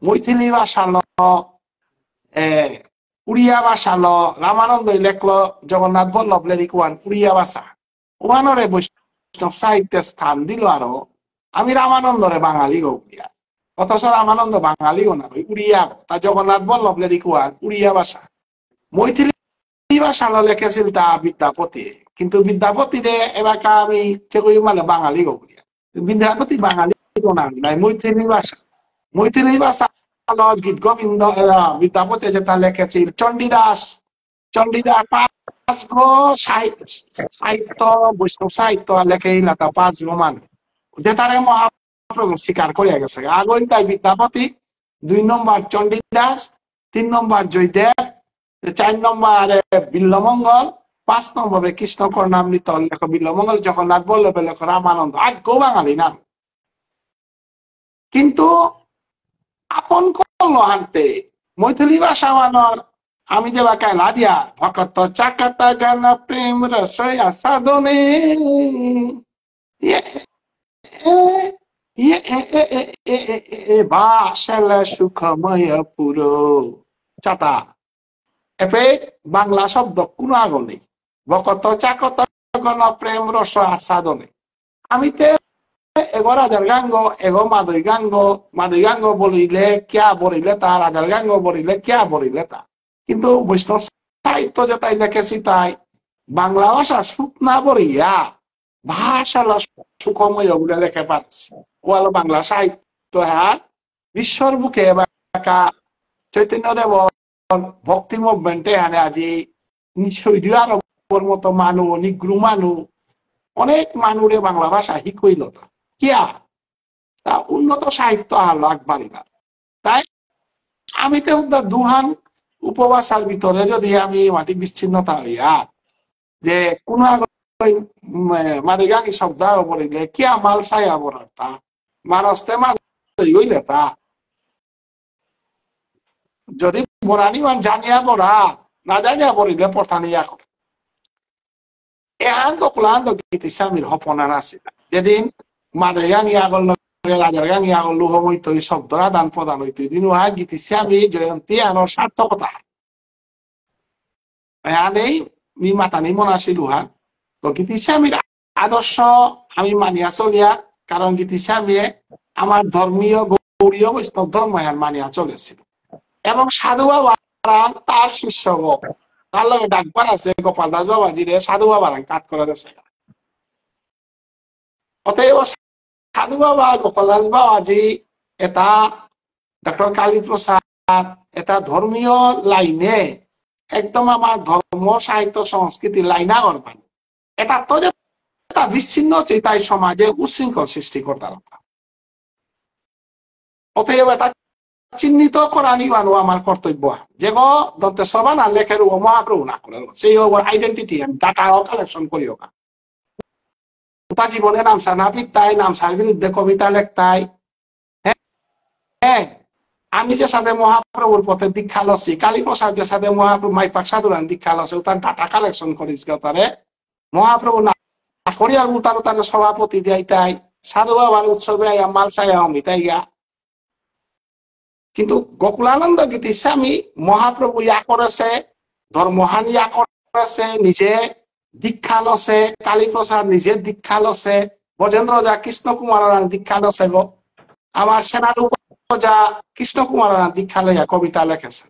মৈথিলি ভাষা লো উড়িয়া ভাষা লো রামানন্দ লেখলো জগন্নাথ বল্লভ লেরিকুয়ান উড়িয়া ভাষা ওয়ানরে বৈষ্ণব সাহিত্যে স্থান দিল আরো আমি রামানন্দরে বাঙালি গিয়া অথচ রামানন্দ বাঙালিও না উড়িয়া তা জগন্নাথ বল্লভ লেরিকুয়ান উড়িয়া ভাষা মৈথিলি ভাষা লেখেছিল তা বিদ্যাপতি কিন্তু বিদ্যাপতিরে এবার আমি মানে বাঙালি গিয়া বিদ্যাপতি বাঙালি নাই মৈথিলি ভাষা গীত গোবিন্দ বিদ্যাপতি যেটা লেখেছিল চণ্ডীদাস পাঁচ সাহিত্য বৈষ্ণব সাহিত্য লেখেইল তা 5 মান যেটারে মহাপ্রভু স্বীকার করিয়া গেছে আগুন তাই বিদ্যাপতি 2 নম্বর চণ্ডীদাস 3 নম্বর জয়দেব, 4 নম্বরে বিল্লমঙ্গল, 5 নম্বরে কৃষ্ণ করুণামৃত লেখ বিল্লমঙ্গল, জগন্নাথ বল্লভ লেখ রামানন্দ। আজ্ঞ বাঙালি নাম, কিন্তু আপন করলো হানতে মৈথিলী ভাষা মানর। আমি যে বাকাইলা দিয়া ভকত চাকাতা গান প্রেম রসয়া সাধনে বাসালা সুখময় পুরো চাতা এপে বাংলা শব্দ কোনো আগল নেই। ভকত চাকত গণ প্রেম রস আসাদনে। আমি তে এগো রাজার গাঙ্গ, এগো মাদই গাঙ্গ বলিলে কিয়া বলিলে তা, রাজার গাঙ্গ বলিলে কিয়া বলিলে তা। কিন্তু বৈষ্ণব সাহিত্য যেটাই লেখেছি তাই বাংলা ভাষা সুখ না বলিয়া ভাষালা সুখময় বলে লেখে পাচ্ছি। ওয়াল বাংলা সাহিত্য হ্যাঁ বিশ্বর বুকে চৈতন্যদেব ভক্তি মুভমেন্টে হানে আজি সৌদি আরবের মতো মানুষ, নিগ্রু মানুষ, অনেক মানুষে বাংলা ভাষা শিকইল কিয়া তা উন্নত সাহিত্য আলো আকবারি না। তাই আমি তো দুহান উপভাষার ভিতরে যদি আমি মাটি বিচ্ছিন্নতা হইয়া যে কোনো মারি গাঙি শব্দ বলিলে কিয়া মাল ছায়া বরাটা মানুষতে মাল হইলে তা যদি বরানি মান জানিয়া বরা না জানিয়া বলিলে পথানিয়া করে। এহান গকুলান গীতি স্বামীর হপনা আছিল যেদিন মাদের গাঙি আগল রাজার গাঙি আগল লুহম হইত শব্দর আদান প্রদান হইত দিন উহা গীতি স্বামী জয়ন্তী আনোর সার্থকতা এহানেই মি মাতানি মনাসিল উহা। তো গীতি স্বামীর আদর্শ আমি মানিয়া চলিয়া, কারণ গীতি স্বামী আমার ধর্মীয় গৌরীয় বৈষ্ণব ধর্ম হ্যাঁ মানিয়া চলেছিল এবং সাধু বাবা তার শিষ্য তার লগে ডাকবার আছে গোপাল দাস বাবাজিরে সাধু বাবার কাজ করে দিয়েছে। অতএব সাধু বাবা গোপাল দাস বাবাজি এটা ডক্টর কালী প্রসাদ এটা ধর্মীয় লাইনে একদম আমার ধর্ম সাহিত্য সংস্কৃতি লাইনা করবেন। এটা তো এটা বিচ্ছিন্ন চেতাই সমাজে উচ্ছৃঙ্খল সৃষ্টি করতাম। অতএব এটা চিহ্নিত করা নিবানো আমার কর্তব্য যে দন্তে সবা না লেখের ও মহাপ্রভু না করে সেই আইডেন্টিটি ডাটা কালেকশন করি ওকা তা জীবনে নামসা না পিতাই নামসার বিরুদ্ধে কবিতা লেখতাই। হ্যাঁ আমি যে সাথে মহাপ্রভুর পথে দীক্ষা লছি, কালী প্রসাদ যে সাথে মহাপ্রভু মাইপাক সাধুরান দীক্ষা লছে তার ডাটা কালেকশন করিস তারে মহাপ্রভু না করিয়া তার তার সভাপতি দিয়াই তাই সাধু বাবার উৎসবে মাল চাইয়া অমিতাই গা। কিন্তু গোকুলানন্দ গীতি স্বামী মহাপ্রভু ইয়া করেছে, ধর্মহান ইয়া করেছে, নিজে দীক্ষা লছে, কালী প্রসাদ নিজে দীক্ষা লছে, বজেন্দ্র যা কৃষ্ণ কুমার দীক্ষা লছে গো, আমার সেনারূপ যা কৃষ্ণ কুমার দীক্ষা লইয়া কবিতা লেখেছে।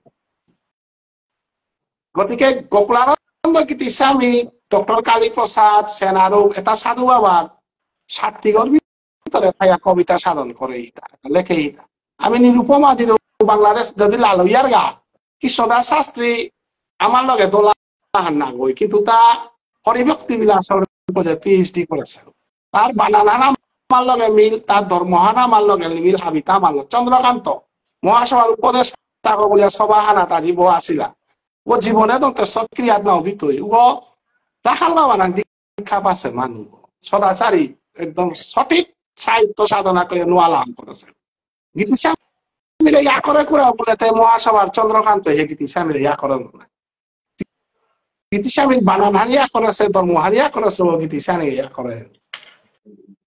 গতিকে গোকুলানন্দ গীতি স্বামী ডক্টর কালী প্রসাদ সেনারূপ এটা সাধু বাবার সাত্বিকর ভিতরে কবিতা সাধন করে লেখে ইতা। আমি নিরুপমা দিল বাংলাদেশ যদি লালইয়ার গা কৃষ্ণদাস শাস্ত্রী আমার লগে দোলা না গই, কিন্তু তা হরিভক্তি বিলাসের পিএইচডি করেছে। তার বানানহান আমার লগে মিল, তার ধর্মহান আমার লগে মিল, হাবিতা আমার লগে চন্দ্রকান্ত মহাসভার উপদেশ বলিয়া সভাহানা তা জীব আসিলা ও জীবনে তো সক্রিয় না অভিত ও রাখাল বাবা না দীক্ষা পাচ্ছে মানুষ সদাচারী একদম সঠিক সাহিত্য সাধনা করে নোয়ালাম করেছে। গীতি স্বামীর ইয়া করে করে বলে মহাসভার চন্দ্রকান্ত হে গীতি স্বামীর ইয়া করে না, গীতি স্বামীর বানান হারিয়া করেছে, ধর্ম হারিয়া করেছে ও গীতি স্বামী ইয়া করে,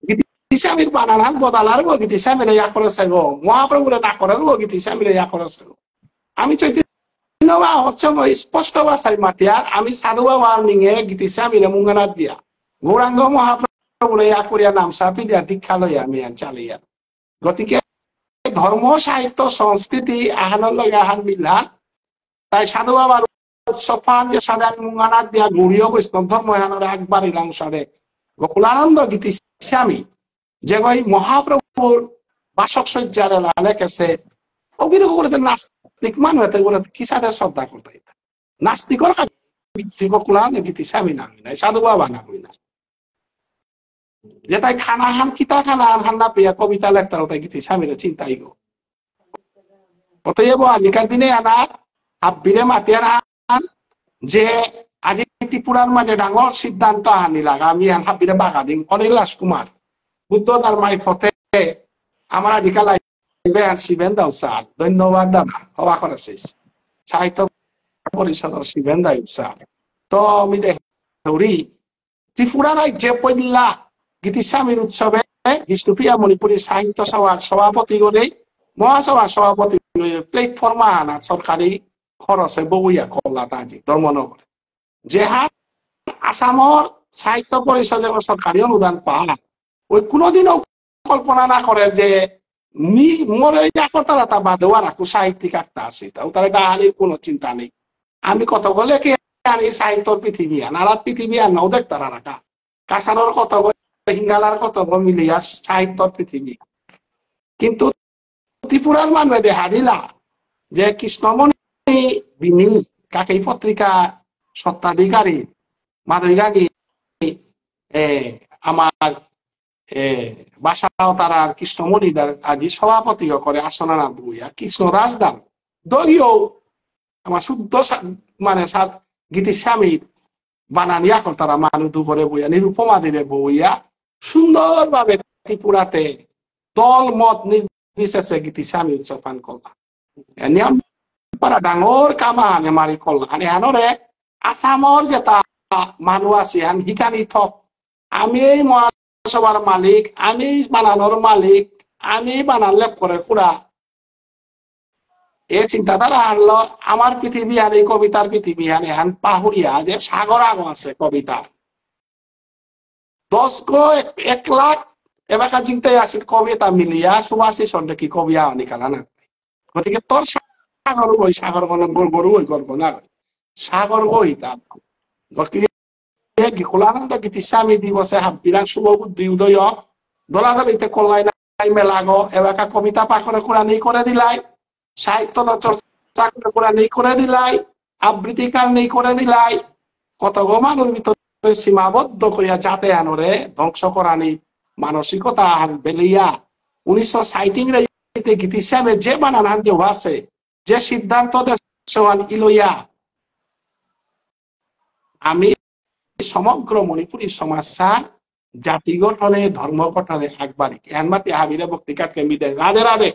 গীতি স্বামীর বানান হান বদালার গো গীতি স্বামীর ইয়া করেছে গো, মহাপ্রভুরে না করে গো গীতি স্বামীর ইয়া করেছে। আমি চৈতন্য বা হচ্ছে স্পষ্ট ভাষায় মাতিয়ার আমি সাধু বাবা নিঙে গীতি স্বামীরে মুঙ্গানাথ দিয়া গৌরাঙ্গ মহাপ্রভুরে ইয়া করিয়া নামসা পিদিয়া দীক্ষা লইয়া আমি চালিয়া। গতিকে ধর্ম সাহিত্য সংস্কৃতি আহানোর লগে আহান মিলহান তাই সাধু বাবার উৎসব যে সাথে আমি মুঙ্গানাথ দিয়া গৌরীয় বৈষ্ণব ধর্ম এহানোর একবার ইলাম সাথে গোকুলানন্দ গীতি স্বামী যে ওই মহাপ্রভুর বাসক সজ্জারে লেখেছে ওগুলো করতে নাস্তিক মানুষ কি সাথে শ্রদ্ধা করতে নাস্তিকর গোকুলানন্দ গীতি স্বামী নামি নাই, সাধু বাবা নামি না, যে তাই খানা হান কিতা খানা হান না পেয়া কবিতা লেখতার তাই গীতি স্বামীর চিন্তাই গো। অতএব আগেকার দিনে আনা হাব্বিরে মাতিয়ার হান যে আজি ত্রিপুরার মাঝে ডাঙর সিদ্ধান্ত আনি লাগা আমি হাব্বিরে বাগা দিন অনিল রাজকুমার বুদ্ধ তার মাই ফতে আমার আজকাল শিবেন দাও স্যার ধন্যবাদ দাদা হওয়া করেছিস সাহিত্য পরিষদের শিবেন দাও স্যার তো আমি দেখি ত্রিপুরা রাজ্যে পইলা গীতিস্বামীর উৎসবে বিষ্ণুপ্রিয়া মণিপুরী সাহিত্য সভার সভাপতি করে মহাসভার সভাপতি প্ল্যাটফর্ম আনা সরকারি খরচে বউইয়া করলা তাজি ধর্মনগর যে হার আসামর সাহিত্য পরিষদের সরকারি অনুদান পায় ওই কোনোদিনও কল্পনা না করে যে মরে তারা তা বাদেওয়া রাখু সাহিত্যিক একটা আছে তাও তারা ডাহানির কোনো চিন্তা নেই আমি কত বলে কি আনি সাহিত্যর পৃথিবী নারাত পৃথিবী আর নাও দেখ তারা রাখা কাছানোর কত হিঙ্গালার কত মিলিয়া সাহিত্যর পৃথিবী কিন্তু ত্রিপুরার মানুষ দেখা দিলা যে কৃষ্ণমণি বিনি কাকেই পত্রিকা সত্ত্বাধিকারী মাধবীগাগী আমার বাসাও তারা কৃষ্ণমণিদার আজি সভাপতিও করে আসনানাথ বইয়া কৃষ্ণ রাজদান দলীয় আমার শুদ্ধ মানে গীতিস্বামীর বানানিয়া কর তারা মানুষ দুপুরে বইয়া নিরুপমা দিলে বইয়া সুন্দরভাবে ত্রিপুরাতে দল মত নির্বিশেষে গীতিস্বামী উৎসব পান করলা নিয়ম পারা ডাঙর কামা হানে মারি করলা হানে হানরে আসামর যেটা মানুষ আছে হান হিকানি থক আমি এই মহাসভার মালিক আমি বানানোর মালিক আমি বানালে করে পুরা এই চিন্তাধারা আনলো আমার পৃথিবী আর এই কবিতার পৃথিবী হানে হান পাহুরিয়া যে সাগর আগ আছে কবিতার 1 লাখ এবার চিন্তায় আছে কবিতা মিলিয়া সুবাসী সন্ধ্যে কি কবিয়া নিকালা না গতিকে তোর সাগর বই সাগর গরু ওই গল্প না সাগর বই তার খোলানন্দ গীতিস্বামী দিবসে বিরাট শুভ বুদ্ধি উদয় দলাদলিতে কল্যাণ নাই মেলাগ এবাকা কবিতা পাখরে কোরআনি করে দিলাই সাহিত্য চর্চা কোরআনি করে দিলাই আবৃত্তিকার নেই করে দিলাই কত মানুষ ভিতরে সীমাবদ্ধ করিয়া যাতে আনরে ধ্বংস করানি মানসিকতা বেলিয়া 1960 গীতিস্বামী যে বানান যে আছে যে সিদ্ধান্ত ইলইয়া আমি সমগ্র মণিপুরী সমস্যা জাতি গঠনে ধর্ম গঠনে আগবাড়ি এনমাতি হাবিরে বক্তি কাটকে মিদে রাধে রাধে